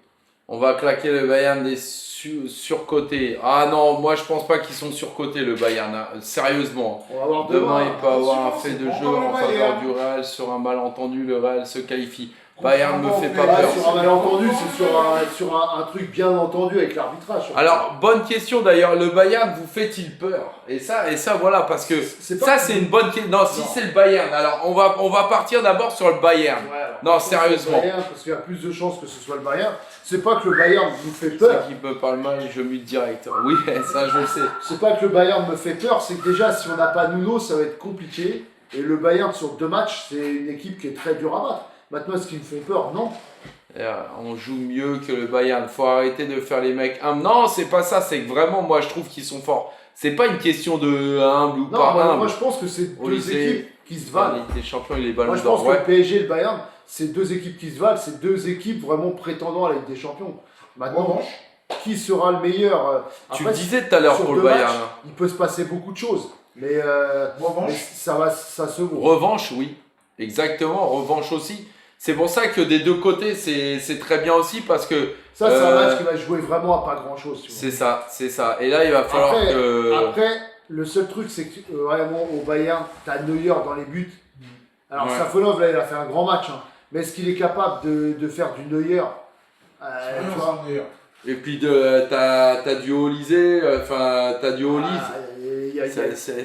On va claquer le Bayern des surcotés. Ah non, moi je pense pas qu'ils sont surcotés le Bayern, hein. Sérieusement. On va avoir Demain, il peut avoir un Attention, fait c'est de pas jeu encore en le faveur Bayern. du Real. Sur un malentendu, le Real se qualifie. Bayern me fait pas Là, peur. sur un malentendu, c'est sur un truc bien entendu avec l'arbitrage. surtout. Alors, bonne question d'ailleurs, le Bayern vous fait-il peur? Et ça voilà, parce que C'est pas ça que- c'est une bonne question. Non, si Non. c'est le Bayern, alors on va partir d'abord sur le Bayern. Ouais, alors, Non, je pense que sérieusement. le Bayern, parce qu'il y a plus de chances que ce soit le Bayern. C'est pas que le Bayern nous fait Ceux peur. qui me parlent mal, je mute direct. Oui, ça je le sais. C'est pas que le Bayern me fait peur, c'est que déjà, si on n'a pas Nuno, ça va être compliqué. Et le Bayern, sur 2 matchs, c'est une équipe qui est très dure à battre. Maintenant, est-ce qu'il me fait peur? Non. On joue mieux que le Bayern. Faut arrêter de faire les mecs humbles. Non, c'est pas ça. C'est que vraiment, moi, je trouve qu'ils sont forts. C'est pas une question de humble ou Non, pas moi, humble. moi, je pense que c'est Au 2 lycée, équipes qui se valent. Les champions et les Moi, ballons je pense d'or. que Ouais. le PSG et le Bayern, c'est 2 équipes qui se valent. C'est 2 équipes vraiment prétendant à la Ligue des Champions. Maintenant, Revanche. qui sera le meilleur Tu après, le disais tout à l'heure sur pour le 2 Bayern. matchs, il peut se passer beaucoup de choses. Mais Revanche. ça se vaut. Revanche, oui. Exactement, revanche aussi. C'est pour ça que des deux côtés, c'est très bien aussi parce que Ça, c'est un match qui va jouer vraiment à pas grand-chose. tu vois. c'est ça. Et là, il va falloir que... Après, le seul truc, c'est que vraiment au Bayern, tu as Neuer dans les buts. Alors, Ouais. Safonov, là, il a fait un grand match. Hein. Mais est-ce qu'il est capable de faire du Neuer tu vois, Et puis, t'as du Olysée, enfin, t'as du Olise.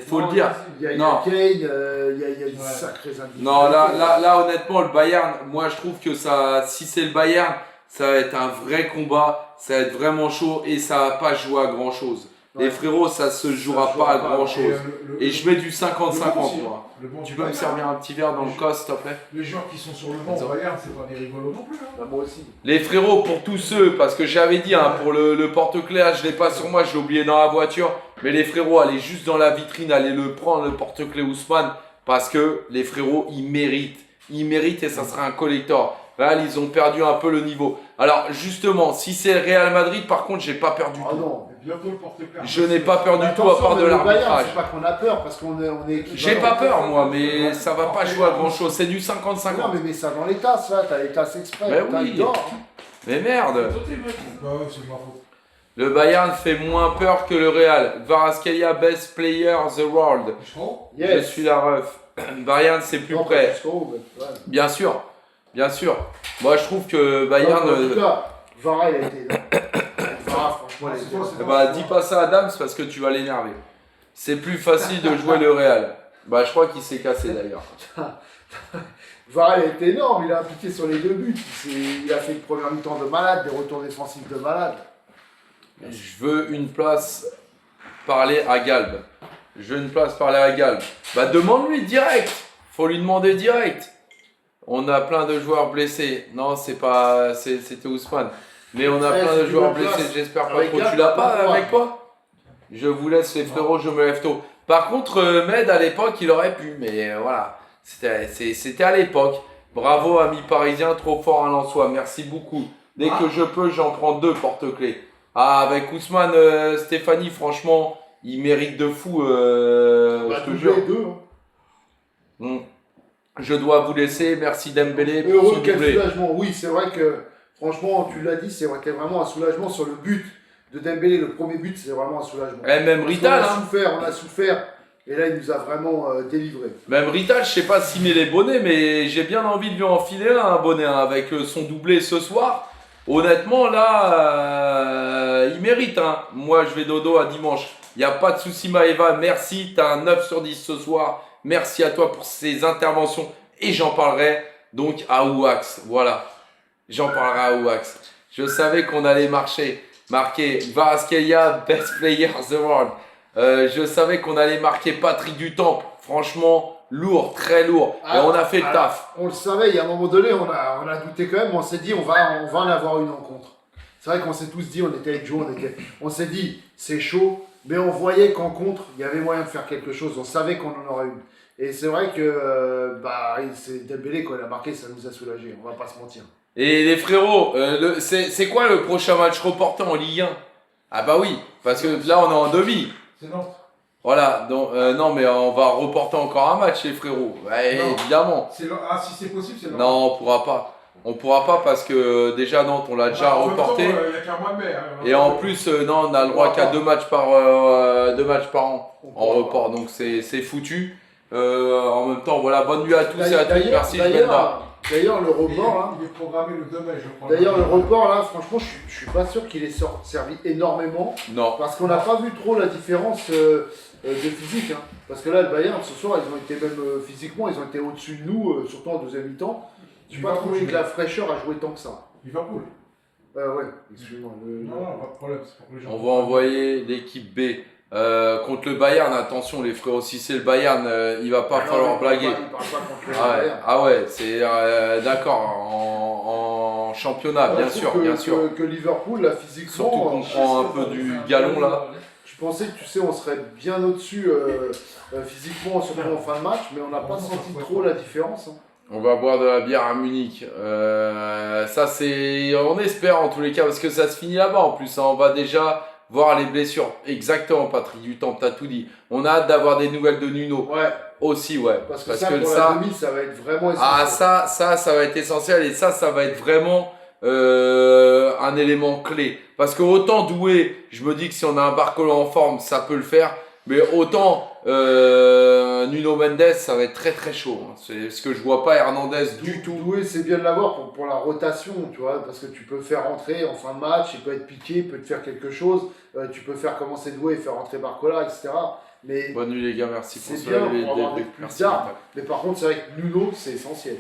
Faut le dire. Il y a Non. Kane, il y a des sacrés individus. Non, là, honnêtement, le Bayern, moi, je trouve que ça, si c'est le Bayern, ça va être un vrai combat. Ça va être vraiment chaud et ça va pas jouer à grand chose. Les frérots, ça se jouera pas à grand chose. Et je mets du 50-50 moi. Tu peux me servir un petit verre dans le cos, s'il te plaît? Les joueurs qui sont sur le banc, regarde, c'est pas des rigolos non plus. Hein. Bah, moi aussi. Les frérots, pour tous ceux, parce que j'avais dit, hein, pour le porte-clés, là, je l'ai pas sur moi, je l'ai oublié dans la voiture. Mais les frérots, allez juste dans la vitrine, allez le prendre, le porte-clés Ousmane. Parce que les frérots, ils méritent. Ils méritent et ça sera un collector. Là, ils ont perdu un peu le niveau. Alors, justement, si c'est le Real Madrid, par contre, j'ai pas peur du tout. Non. Je n'ai pas peur du tout à part de l'arbitrage. C'est pas qu'on a peur parce qu'on est J'ai pas peur, moi, mais ça va pas jouer à grand chose. C'est du 50-50. Non, mais mets ça dans les tasses, là. T'as les tasses exprès. Ben oui. Mais merde. C'est ma faute. Le Bayern fait moins peur que le Real. Kvaratskhelia, best player the world. Je suis la ref. Bayern, c'est plus près. Bien sûr. Bien sûr. Moi, je trouve que Bayern. En tout cas, Vara, il a été là. Vara, franchement, Bah, dis pas ça à Adams parce que tu vas l'énerver. C'est plus facile de jouer le Real. Bah, je crois qu'il s'est cassé d'ailleurs. Vara, il a été énorme. Il a impliqué sur les 2 buts. Il a fait une première mi-temps de malade, des retours défensifs de malade. Je veux une place parler à Galb. Je veux une place parler à Galb. Bah, demande-lui direct. Faut lui demander direct. On a plein de joueurs blessés. Non, c'est pas. C'était Ousmane. Mais on a plein de joueurs blessés. J'espère pas trop. Tu l'as pas avec toi? Je vous laisse les frérots, je me lève tôt. Par contre, Med à l'époque, il aurait pu. Mais voilà. C'était à l'époque. Bravo, ami parisien. Trop fort à Lensois. Merci beaucoup. Dès que je peux, j'en prends 2 porte-clés. Ah, avec Ousmane, Stéphanie, franchement, il mérite de fou. Je te jure. 2. Je dois vous laisser. Merci Dembélé pour Heureux, son quel doublé. soulagement. Oui, c'est vrai que, franchement, tu l'as dit, c'est vrai qu'il y a vraiment un soulagement sur le but de Dembélé. Le premier but, c'est vraiment un soulagement. Et même Rital, on a souffert. Et là, il nous a vraiment délivré. Même Rital, je sais pas s'il met les bonnets, mais j'ai bien envie de lui enfiler un bonnet avec son doublé ce soir. Honnêtement, là, il mérite. Moi, je vais dodo à dimanche. Il n'y a pas de souci, Maëva. Merci. Tu as un 9 sur 10 ce soir. Merci à toi pour ces interventions. Et j'en parlerai donc à Ouax. Voilà. J'en parlerai à Ouax. Je savais qu'on allait marquer Kvaratskhelia, best player of the world. Je savais qu'on allait marquer Patrick Dutemps. Franchement, lourd, très lourd. Et on a fait le taf. On le savait, il y a un moment donné, on a douté quand même. On s'est dit, on va en avoir une rencontre. C'est vrai qu'on s'est tous dit, on était avec Joe, on s'est dit, c'est chaud. Mais on voyait qu'en contre, il y avait moyen de faire quelque chose. On savait qu'on en aurait une. Et c'est vrai que c'est Dembélé, quand il a marqué, ça nous a soulagés. On va pas se mentir. Et les frérots, c'est quoi le prochain match reporté en Ligue 1? Ah bah oui, parce que là on est en demi. C'est Nantes. Voilà, donc, non mais on va reporter encore un match les frérots. Ouais, évidemment. Si c'est possible, c'est Nantes. Non, on pourra pas. On pourra pas parce que déjà Nantes on l'a déjà reporté. Il n'y a qu'un mois de mai. Et en plus, non, on a le droit qu'à 2 matchs par an en report, donc c'est foutu. En même temps, voilà, bonne nuit à tous et à toutes. Merci, D'ailleurs, le report, là. Il est programmé le 2 mai, je crois. D'ailleurs, le report, là, franchement, je suis pas sûr qu'il ait servi énormément. Non. Parce qu'on n'a pas vu trop la différence de physique. Parce que là, le Bayern, ce soir, ils ont été même physiquement, ils ont été au-dessus de nous, surtout en deuxième mi-temps. Je n'ai pas trouvé que la fraîcheur a joué tant que ça. Liverpool. Ouais, excuse-moi. Non, pas de problème. C'est pour les gens. On va envoyer l'équipe B. Contre le Bayern, attention les frérots, si c'est le Bayern, il va pas falloir blaguer. Il parle pas contre le Bayern. Ah ouais, c'est d'accord, en championnat, bien sûr. Que Liverpool, là, physiquement. Surtout qu'on prend un peu du galon là. Je pensais que tu sais, on serait bien au-dessus physiquement, surtout en fin de match, mais on n'a pas senti trop la différence. On va boire de la bière à Munich. Ça c'est, on espère en tous les cas, parce que ça se finit là-bas en plus. On va déjà voir les blessures. Exactement, Patrick Dutemps, t'as tout dit. On a hâte d'avoir des nouvelles de Nuno. Ouais. Aussi, ouais. Parce que pour la demi, ça va être vraiment essentiel. Ah, ça va être essentiel. Et ça va être vraiment un élément clé. Parce que autant Doué, je me dis que si on a un Barcola en forme, ça peut le faire. Mais autant Nuno Mendes, ça va être très très chaud. C'est ce que je vois pas Hernandez du tout. Doué, c'est bien de l'avoir pour la rotation, tu vois, parce que tu peux faire rentrer en fin de match, il peut être piqué, il peut te faire quelque chose. Tu peux faire commencer Doué et faire rentrer Barcola, etc. Mais bonne nuit les gars, merci pour c'est bien pour avoir des plus tard. Mais par contre, c'est vrai que Nuno, c'est essentiel.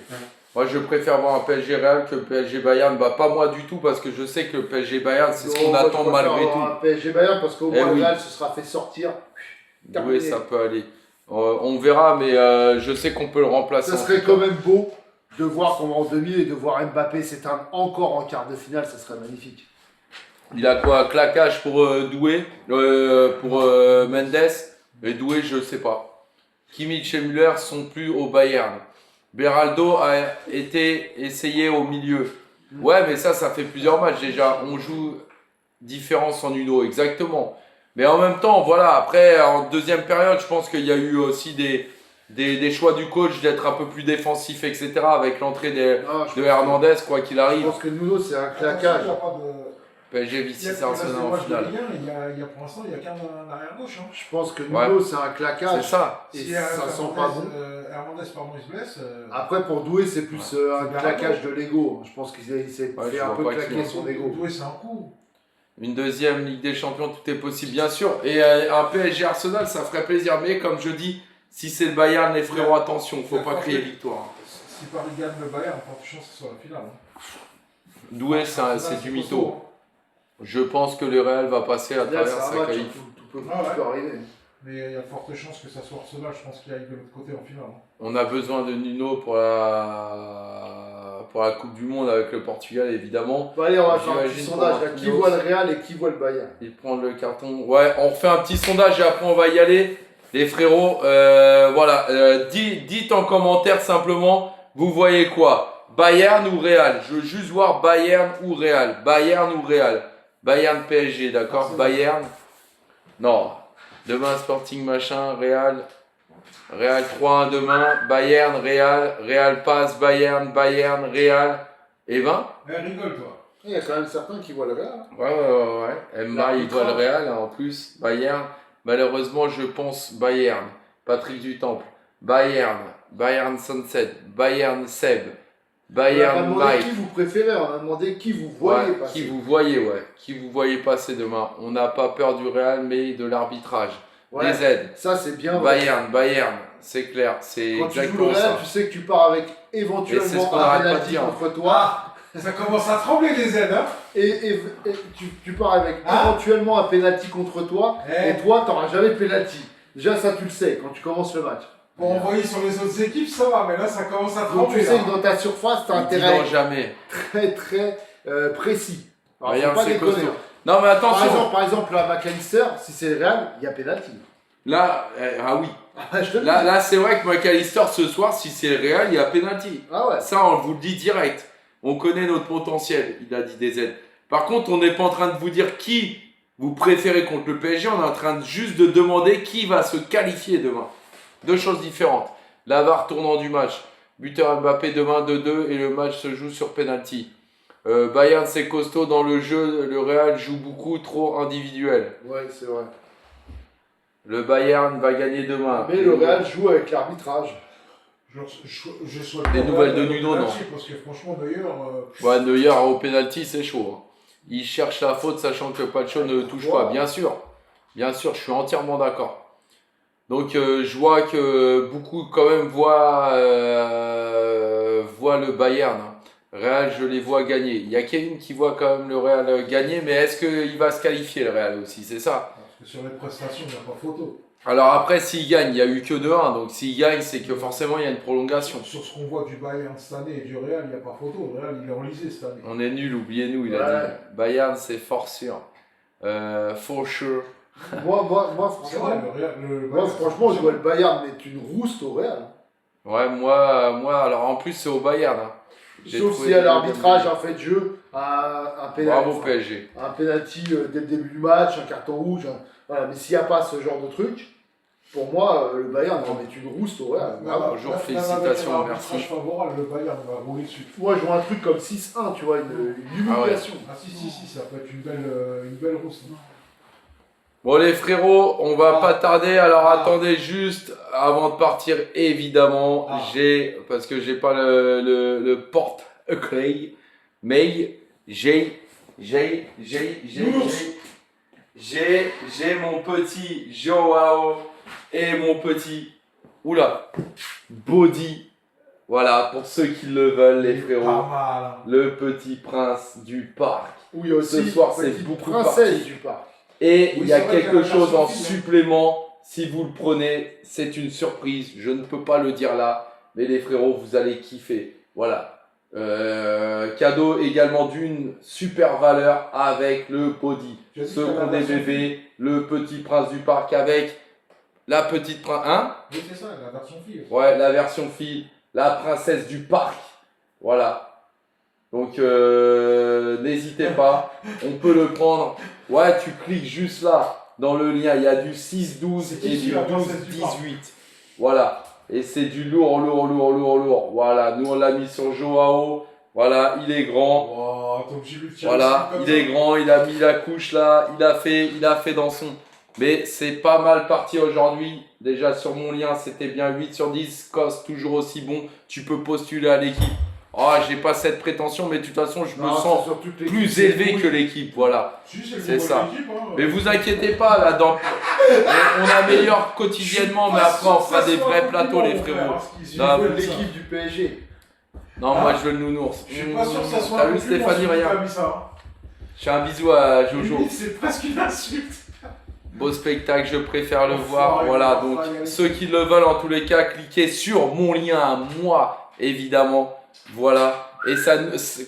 Moi, je préfère voir un PSG Real que PSG Bayern. Bah, pas moi du tout, parce que je sais que le PSG Bayern, c'est ce qu'on Non, moi, je attend préfère malgré avoir tout. un PSG Bayern parce qu'au Eh moins, le oui. Real se sera fait sortir. Oui, Terminé. ça peut aller. On verra, mais je sais qu'on peut le remplacer. Ça en serait tout quand cas. même beau de voir qu'on va en demi et de voir Mbappé s'éteindre encore en quart de finale, ça serait magnifique. Il a quoi? Claquage pour Doué, pour Mendes. Et Doué, je sais pas. Kimmich et Müller sont plus au Bayern. Beraldo a été essayé au milieu. Ouais, mais ça fait plusieurs matchs déjà. On joue différence en Uno, exactement. Mais en même temps, voilà, après, en deuxième période, je pense qu'il y a eu aussi des choix du coach d'être un peu plus défensif, etc. Avec l'entrée Ah, de Hernandez, quoi qu'il Je arrive. pense que Nuno, c'est un Attention, claquage. il y a pas de... PSG Il y a, Vici là, c'est Arsenal le en match de finale. Ligue 1, il y a pour l'instant, il n'y a qu'un arrière gauche. Hein. Je pense que Ouais. Nuno, c'est un C'est claquage. ça. Et Si ça sent pas bon. Hernandez, pardon, il se blesse. Après, pour Doué, c'est plus un C'est claquage de l'ego. Je pense qu'il s'est Ouais, fait je un vois peu pas claquer qui- son ego. Doué, c'est un coup. Une deuxième Ligue des Champions, tout est possible, bien sûr. Et un PSG Arsenal, ça ferait plaisir. Mais comme je dis, si c'est le Bayern, les frérots, attention, faut pas crier victoire. Si Paris gagne le Bayern, on porte chance que ce soit la finale. Hein. Doué, c'est du mytho. Je pense que le Real va passer à travers sa qualif. Tout peut arriver. Mais il y a de fortes chances que ça soit Arsenal, je pense qu'il aille de l'autre côté en finale. Hein. On a besoin de Nuno pour la Coupe du Monde avec le Portugal, évidemment. Bon, allez, on va faire un petit J'imagine sondage. pour Là. Qui Marquinhos. voit le Real et qui voit le Bayern? Il prend le carton. Ouais, on refait un petit sondage et après on va y aller. Les frérots, voilà. Dites en commentaire simplement, vous voyez quoi? Bayern ou Real? Je veux juste voir Bayern ou Real. Bayern ou Real? Bayern PSG, d'accord? Bayern. Non. Demain Sporting machin, Real. Real 3-1 demain. Bayern, Real. Real passe, Bayern, Real. Et 20? Eh, rigole, toi. Il y a quand même certains qui voient le Real. Ouais. Emma, il voit le Real hein, en plus. Bayern. Malheureusement, je pense Bayern. Patrick Dutemple. Bayern Sunset. Bayern Seb. On a Bayern demandé Mike. qui vous préférez, on a demandé qui vous voyez Ouais, passer. qui vous voyez passer demain. On n'a pas peur du Real, mais de l'arbitrage. Ouais, Des aides. ça c'est bien. Bayern, c'est clair. C'est Quand tu joues le exactement Real, ça. tu sais que tu pars avec Et c'est éventuellement ce qu'on un arrête pas de penalty dire. contre toi. Ah, ça commence à trembler les aides, hein. Et tu pars avec Ah. éventuellement un penalty contre toi. Eh. Et toi, t'auras jamais de penalty. Déjà, ça tu le sais quand tu commences le match. Pour envoyer sur les autres équipes, ça va, mais là, ça commence à Donc trembler. tu sais là. que dans ta surface, t'as un Il dit terrain non très très précis. Alors, Bayern, faut pas c'est déconner. costaud. Non, mais attention. Par exemple, à McAllister, si c'est le Real, il y a penalty. Là, ah oui. Je te le dis. Là c'est vrai que McAllister, ce soir, si c'est le Real, il y a penalty. Ah ouais. Ça, on vous le dit direct. On connaît notre potentiel, il a dit des aides. Par contre, on n'est pas en train de vous dire qui vous préférez contre le PSG. On est en train juste de demander qui va se qualifier demain. Deux choses différentes. La VAR tournant du match. Buteur Mbappé demain 2-2 et le match se joue sur penalty. Bayern, c'est costaud dans le jeu. Le Real joue beaucoup trop individuel. Ouais, c'est vrai. Le Bayern va gagner demain. Mais le Real joue avec l'arbitrage. Je souhaite Les pas nouvelles de le Nuno, penalty, parce que franchement, d'ailleurs, Ouais, Neuer au penalty, c'est chaud. Hein. Il cherche la faute, sachant que Pacho ne touche pas. Bien sûr, je suis entièrement d'accord. Donc, je vois que beaucoup quand même voient le Bayern. Hein. Real, je les vois gagner. Il y a Kevin qui voit quand même le Real gagner, mais est-ce qu'il va se qualifier le Real aussi? C'est ça. parce que sur les prestations, il n'y a pas photo. Alors après, s'il gagne, il n'y a eu que 2-1. Donc s'il gagne, c'est que forcément, il y a une prolongation. Sur ce qu'on voit du Bayern cette année et du Real, il n'y a pas photo. Le Real, il est enlisé cette année. On est nul, oubliez-nous, il a Ouais. dit. Bayern, c'est for sûr. For sure. Moi, C'est vrai, franchement, le Real, le moi, Bayern, franchement, je vois le Bayern mettre une rouste au Real. Ouais, moi, alors en plus, c'est au Bayern. Hein. J'ai Sauf trouvé si à des l'arbitrage, bonnes un fait de jeu, un Bravo penalty, PSG. un penalty dès le début du match, un carton rouge. Voilà. Mais s'il n'y a pas ce genre de truc, pour moi, le Bayern va mettre une rouste au Real. Même- Bravo. Bonjour, même félicitations, avec un merci. arbitrage favorable, le Bayern va rouler dessus. Moi, je vois un truc comme 6-1, tu vois, une humiliation. Ah si, ça peut être une belle rousse. Bon les frérots, on va Ah. pas tarder. Alors Ah. attendez juste avant de partir, évidemment, Ah. parce que j'ai pas le porte-clé, mais j'ai mon petit Joao et mon petit body. Voilà, pour ceux qui le veulent, les frérots. Pas mal. Hein. Le petit prince du parc. Oui, aussi, Ce soir, c'est petite beaucoup princesse parti. du parc. Et Oui, il y a c'est vrai qu'il y a quelque la chose version en film, hein. supplément. Si vous le prenez, c'est une surprise. Je ne peux pas le dire là. Mais les frérots, vous allez kiffer. Voilà. Cadeau également d'une super valeur avec le body. Je dis Ceux que qui la ont des version bébés, le petit prince du parc avec la petite princesse. Hein? Oui, c'est ça, la version fille. Ouais, la version fille. La princesse du parc. Voilà. Donc, n'hésitez pas. On peut le prendre. Ouais, tu cliques juste là. Dans le lien, il y a du 6-12 C'est et qui du la princesse du parc 12-18. Voilà. Et c'est du lourd, lourd, lourd, lourd, lourd. Voilà. Nous, on l'a mis sur Joao. Voilà. Il est grand. Wow, ton petit Luc Voilà. Il est grand. Il a mis la couche là. Il a fait dans son. Mais c'est pas mal parti aujourd'hui. Déjà sur mon lien, c'était bien 8 sur 10. Cost toujours aussi bon. Tu peux postuler à l'équipe. Oh, j'ai pas cette prétention, mais de toute façon, je me sens plus élevé que l'équipe. Voilà. C'est ça. Mais vous inquiétez pas, là, on améliore quotidiennement, mais après, on fera des vrais plateaux, les frérots. Non, De l'équipe du PSG. Non, moi, je veux le nounours. Je suis pas sûr que ça soit T'as un vu compliment Stéphanie, si tu rien. as mis ça. Je fais un bisou à Jojo. Limite, c'est presque une insulte. Beau spectacle, je préfère le Enfoiré, voir. Voilà, donc enfoiré. ceux qui le veulent, en tous les cas, cliquez sur mon lien à moi, évidemment. Voilà. Et ça,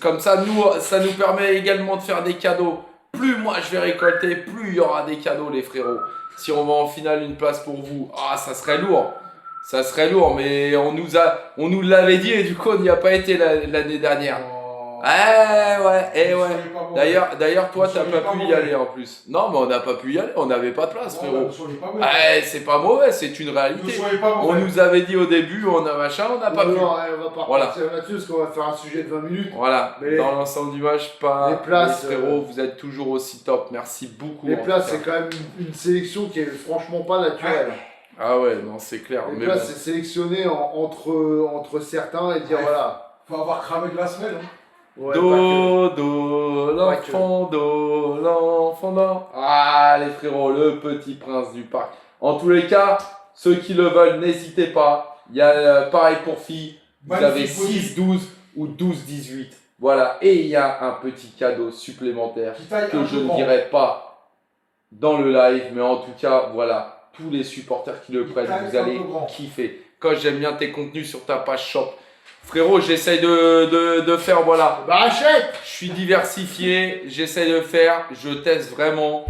comme ça, ça nous permet également de faire des cadeaux. Plus moi je vais récolter, plus il y aura des cadeaux, les frérots. Si on va en finale une place pour vous, ah, ça serait lourd. Ça serait lourd, mais on nous l'avait dit et du coup, on n'y a pas été l'année dernière. Ouais. D'ailleurs, toi, t'as pas pu y aller en plus. Non, mais on n'a pas pu y aller, on n'avait pas de place, frérot. C'est pas mauvais, c'est une réalité. On nous avait dit au début, on a machin, on n'a pas pu. Non, on va pas Voilà. repartir là-dessus parce qu'on va faire un sujet de 20 minutes. Voilà, Mais dans l'ensemble du match, pas les places, les frérots, vous êtes toujours aussi top. Merci beaucoup. Les en places, tout cas. c'est quand même une sélection qui est franchement pas naturelle. Ah ouais, non, c'est clair. Les Mais places, bon. c'est sélectionné entre certains et dire Ouais. voilà. Faut avoir cramé de la semaine. Hein. Ouais, pas que. L'enfant d'or. Ah, les frérots, le petit prince du parc. En tous les cas, ceux qui le veulent, n'hésitez pas. Il y a pareil pour filles. Vous avez Magnifique 6-12 ou 12-18. Voilà. Et il y a un petit cadeau supplémentaire Qui taille que un je peu ne grand. dirai pas dans le live. Mais en tout cas, voilà. Tous les supporters qui le Il prennent, taille vous un allez peu grand. kiffer. Quand j'aime bien tes contenus sur ta page shop. Frérot, j'essaye de faire, voilà. Bah achète. Je suis diversifié, j'essaie de faire, je teste vraiment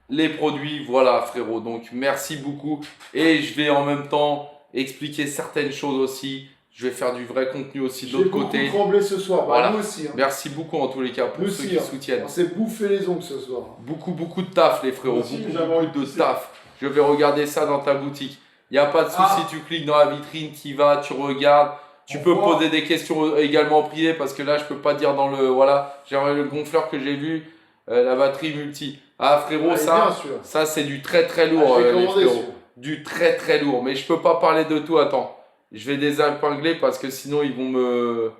les produits, voilà frérot. Donc merci beaucoup et je vais en même temps expliquer certaines choses aussi. Je vais faire du vrai contenu aussi de J'ai l'autre beaucoup côté. tremblé ce soir. Bah, Voilà. nous aussi. Hein. Merci beaucoup en tous les cas pour Nous ceux aussi, qui hein. soutiennent. On s'est bouffé les ongles ce soir. Beaucoup de taf les frérots, Moi aussi, beaucoup j'avais envie de de pousser. taf. Je vais regarder ça dans ta boutique. Il n'y a pas de souci, Ah. tu cliques dans la vitrine, tu y vas, tu regardes. Tu On peux voit. poser des questions également en privé parce que là, je peux pas dire dans le. Voilà, j'ai le gonfleur que j'ai vu, la batterie multi. Ah frérot, Allez, ça, bien sûr. ça c'est du très très lourd, Je vais les commander frérots. celui-là. Du très très lourd. Mais je peux pas parler de tout. Attends, je vais désépingler parce que sinon ils vont me.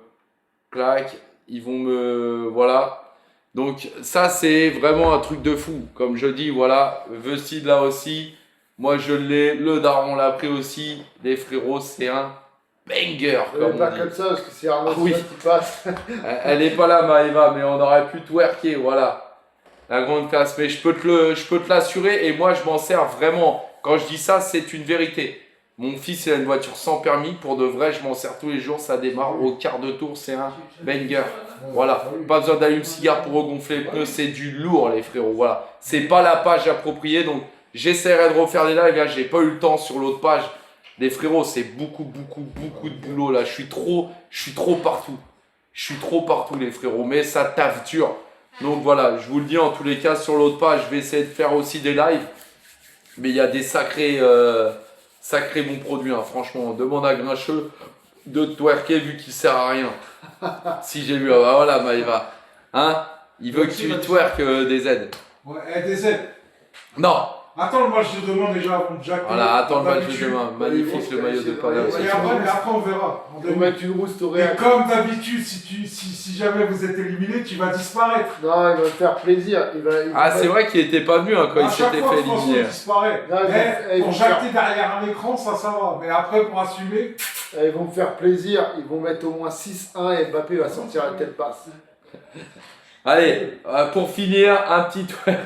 Clac, ils vont me. Voilà. Donc ça c'est vraiment un truc de fou. Comme je dis, voilà, Vested là aussi. Moi je l'ai, le daron l'a pris aussi. Les frérots, c'est un banger comme Pas on dit. comme ça parce que c'est Arnaud Ah oui. qui passe. Elle n'est pas là, Maëva, mais on aurait pu twerker, voilà. La grande classe. Mais je peux te l'assurer et moi, je m'en sers vraiment. Quand je dis ça, c'est une vérité. Mon fils, il a une voiture sans permis. Pour de vrai, je m'en sers tous les jours. Ça démarre au quart de tour. C'est un banger. Voilà. Pas besoin d'allume-cigare pour regonfler les pneus. C'est du lourd, les frérots. Voilà. C'est pas la page appropriée. Donc, j'essaierai de refaire des lives. Là, j'ai pas eu le temps sur l'autre page. Les frérots, c'est beaucoup de boulot là. Je suis trop partout. Je suis trop partout, les frérots. Mais ça taffe dur. Donc voilà, je vous le dis en tous les cas, sur l'autre page, je vais essayer de faire aussi des lives. Mais il y a des sacrés bons produits, hein. Franchement. On demande à Grincheux de twerker vu qu'il sert à rien. Si j'ai vu, ah bah voilà, Maëva. Hein, il veut que tu twerk des aides. Ouais, des aides. Non, Attends le match de demain déjà avant de Jack. Voilà, attends le match de D'habitude. demain. Magnifique le maillot de Paname. Et après on verra. On va mettre une rousse au Et Real. comme d'habitude, si jamais vous êtes éliminé, tu vas disparaître. Non, il va me faire plaisir. Ah, c'est vrai qu'il était pas venu hein, quand À il chaque s'était fois, fait François éliminer. disparaît. Non, Mais ils pour vont faire- jacter derrière un écran, ça va. Mais après, pour assumer, Ils vont me faire plaisir. Ils vont mettre au moins 6-1 et Mbappé va sortir à quelle passe. Allez, pour finir, un petit twerk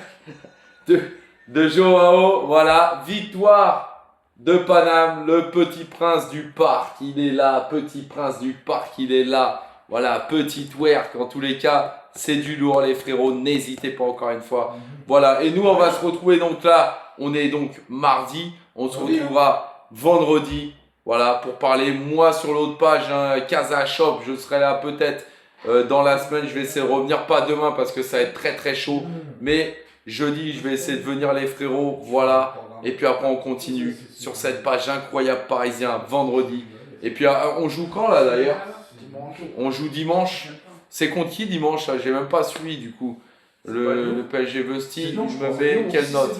de Joao. Voilà, victoire de Paname, le petit prince du parc. Il est là, petit prince du parc, il est là. Voilà, petit twerk. En tous les cas, c'est du lourd, les frérots. N'hésitez pas encore une fois. Voilà, et nous, on va se retrouver donc là. On est donc mardi. On se retrouvera vendredi. Voilà, pour parler, moi, sur l'autre page, hein, Casa Shop, je serai là peut-être. Dans la semaine, je vais essayer de revenir, pas demain parce que ça va être très très chaud, mais jeudi, je vais essayer de venir les frérots, voilà. Et puis après, on continue sur cette page incroyable parisien vendredi. Et puis, on joue quand là d'ailleurs? On joue dimanche. C'est contre qui dimanche là? J'ai même pas suivi du coup. Le PSG Vesti, je me mets quelle note?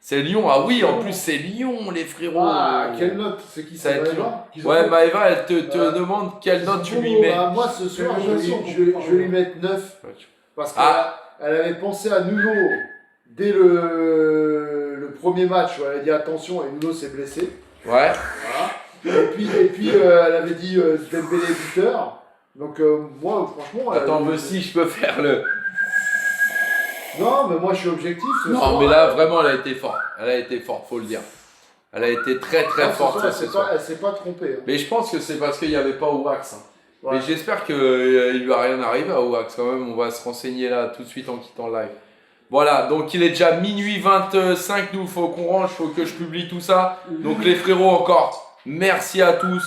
C'est Lyon, ah oui, en plus c'est Lyon les frérots. Ah, quelle note? C'est qui Ça ça va être Maëva? Ouais, Maëva, elle te demande quelle note tu lui mets. Moi, ce soir, je vais lui mettre 9. Parce qu'elle elle avait pensé à Nuno dès le premier match où elle a dit attention et Nuno s'est blessé. Ouais. Voilà. Et puis elle avait dit Dembélé buteur. Donc moi, franchement... Attends, mais si je peux faire le... Non, mais moi je suis objectif. Ce soir. Non, mais là, vraiment, elle a été forte. Elle a été forte, faut le dire. Elle a été très très Ah, ce forte soir, ce soir. Elle s'est pas trompée. Hein. Mais je pense que c'est parce qu'il n'y avait pas Owax. Hein. Ouais. Mais j'espère qu'il lui a rien arrivé à Owax quand même. On va se renseigner là tout de suite en quittant le live. Voilà, donc il est déjà minuit 25. Nous, il faut qu'on range, il faut que je publie tout ça. Donc les frérots, encore, merci à tous.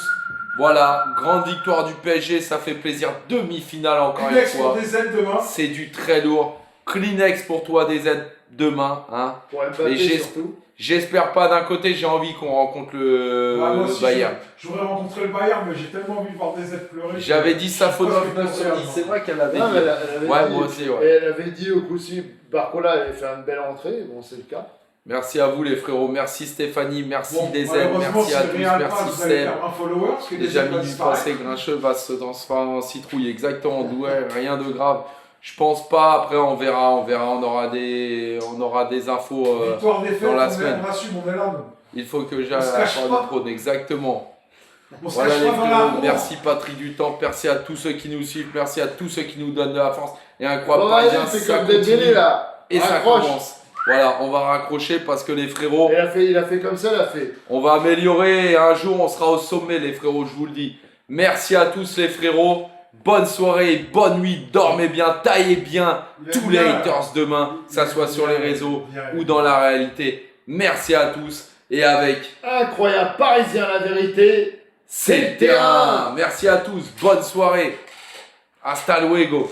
Voilà, grande victoire du PSG, ça fait plaisir. Demi-finale encore une Kleenex pour fois. des aides demain. C'est du très lourd. Kleenex pour toi, des aides demain. Hein. Pour Et Mbappé surtout. J'espère pas d'un côté, j'ai envie qu'on rencontre le Moi aussi, Bayern. j'aurais rencontré le Bayern, mais j'ai tellement envie de voir des aides pleurer. J'avais dit Safonov Je sais pas 9 ce que sur c'est, 10, c'est vrai qu'elle avait Non, dit. mais elle avait Ouais, dit, moi aussi, et ouais. elle avait dit au coup si Barcola allait faire une belle entrée, bon c'est le cas. Merci à vous les frérots, merci Stéphanie, merci Bon, Dezen, malheureusement, merci à si tous, Real merci passe, vous allez Seb. faire un follower, parce que Déjà les aides vont minute disparaître. passée, Grincheux va se transformer en citrouille, exactement, ouais, rien de grave. Je pense pas, après on verra, on aura des infos. Victoire, défaite, dans la on semaine. assume, on est là. nous. Il faut que j'aille On se à la cache Croix pas. du Trône, exactement. On se Voilà cache les pas dans la frérots, roue. merci Patrick du Temps, merci à tous ceux qui nous suivent, merci à tous ceux qui nous donnent de la force. Et un croix Bon, parisien, allez, c'est ça comme des continue délais là. et ça Raccroche. commence. Voilà, on va raccrocher parce que les frérots, Il a fait comme ça, il a fait. on va améliorer et un jour on sera au sommet les frérots, je vous le dis. Merci à tous les frérots, bonne soirée, bonne nuit, dormez bien, taillez bien tous les haters demain, que ça soit sur les réseaux ou dans la réalité. Merci à tous et avec Incroyable, parisien la vérité. c'est le terrain. Merci à tous, bonne soirée. Hasta luego.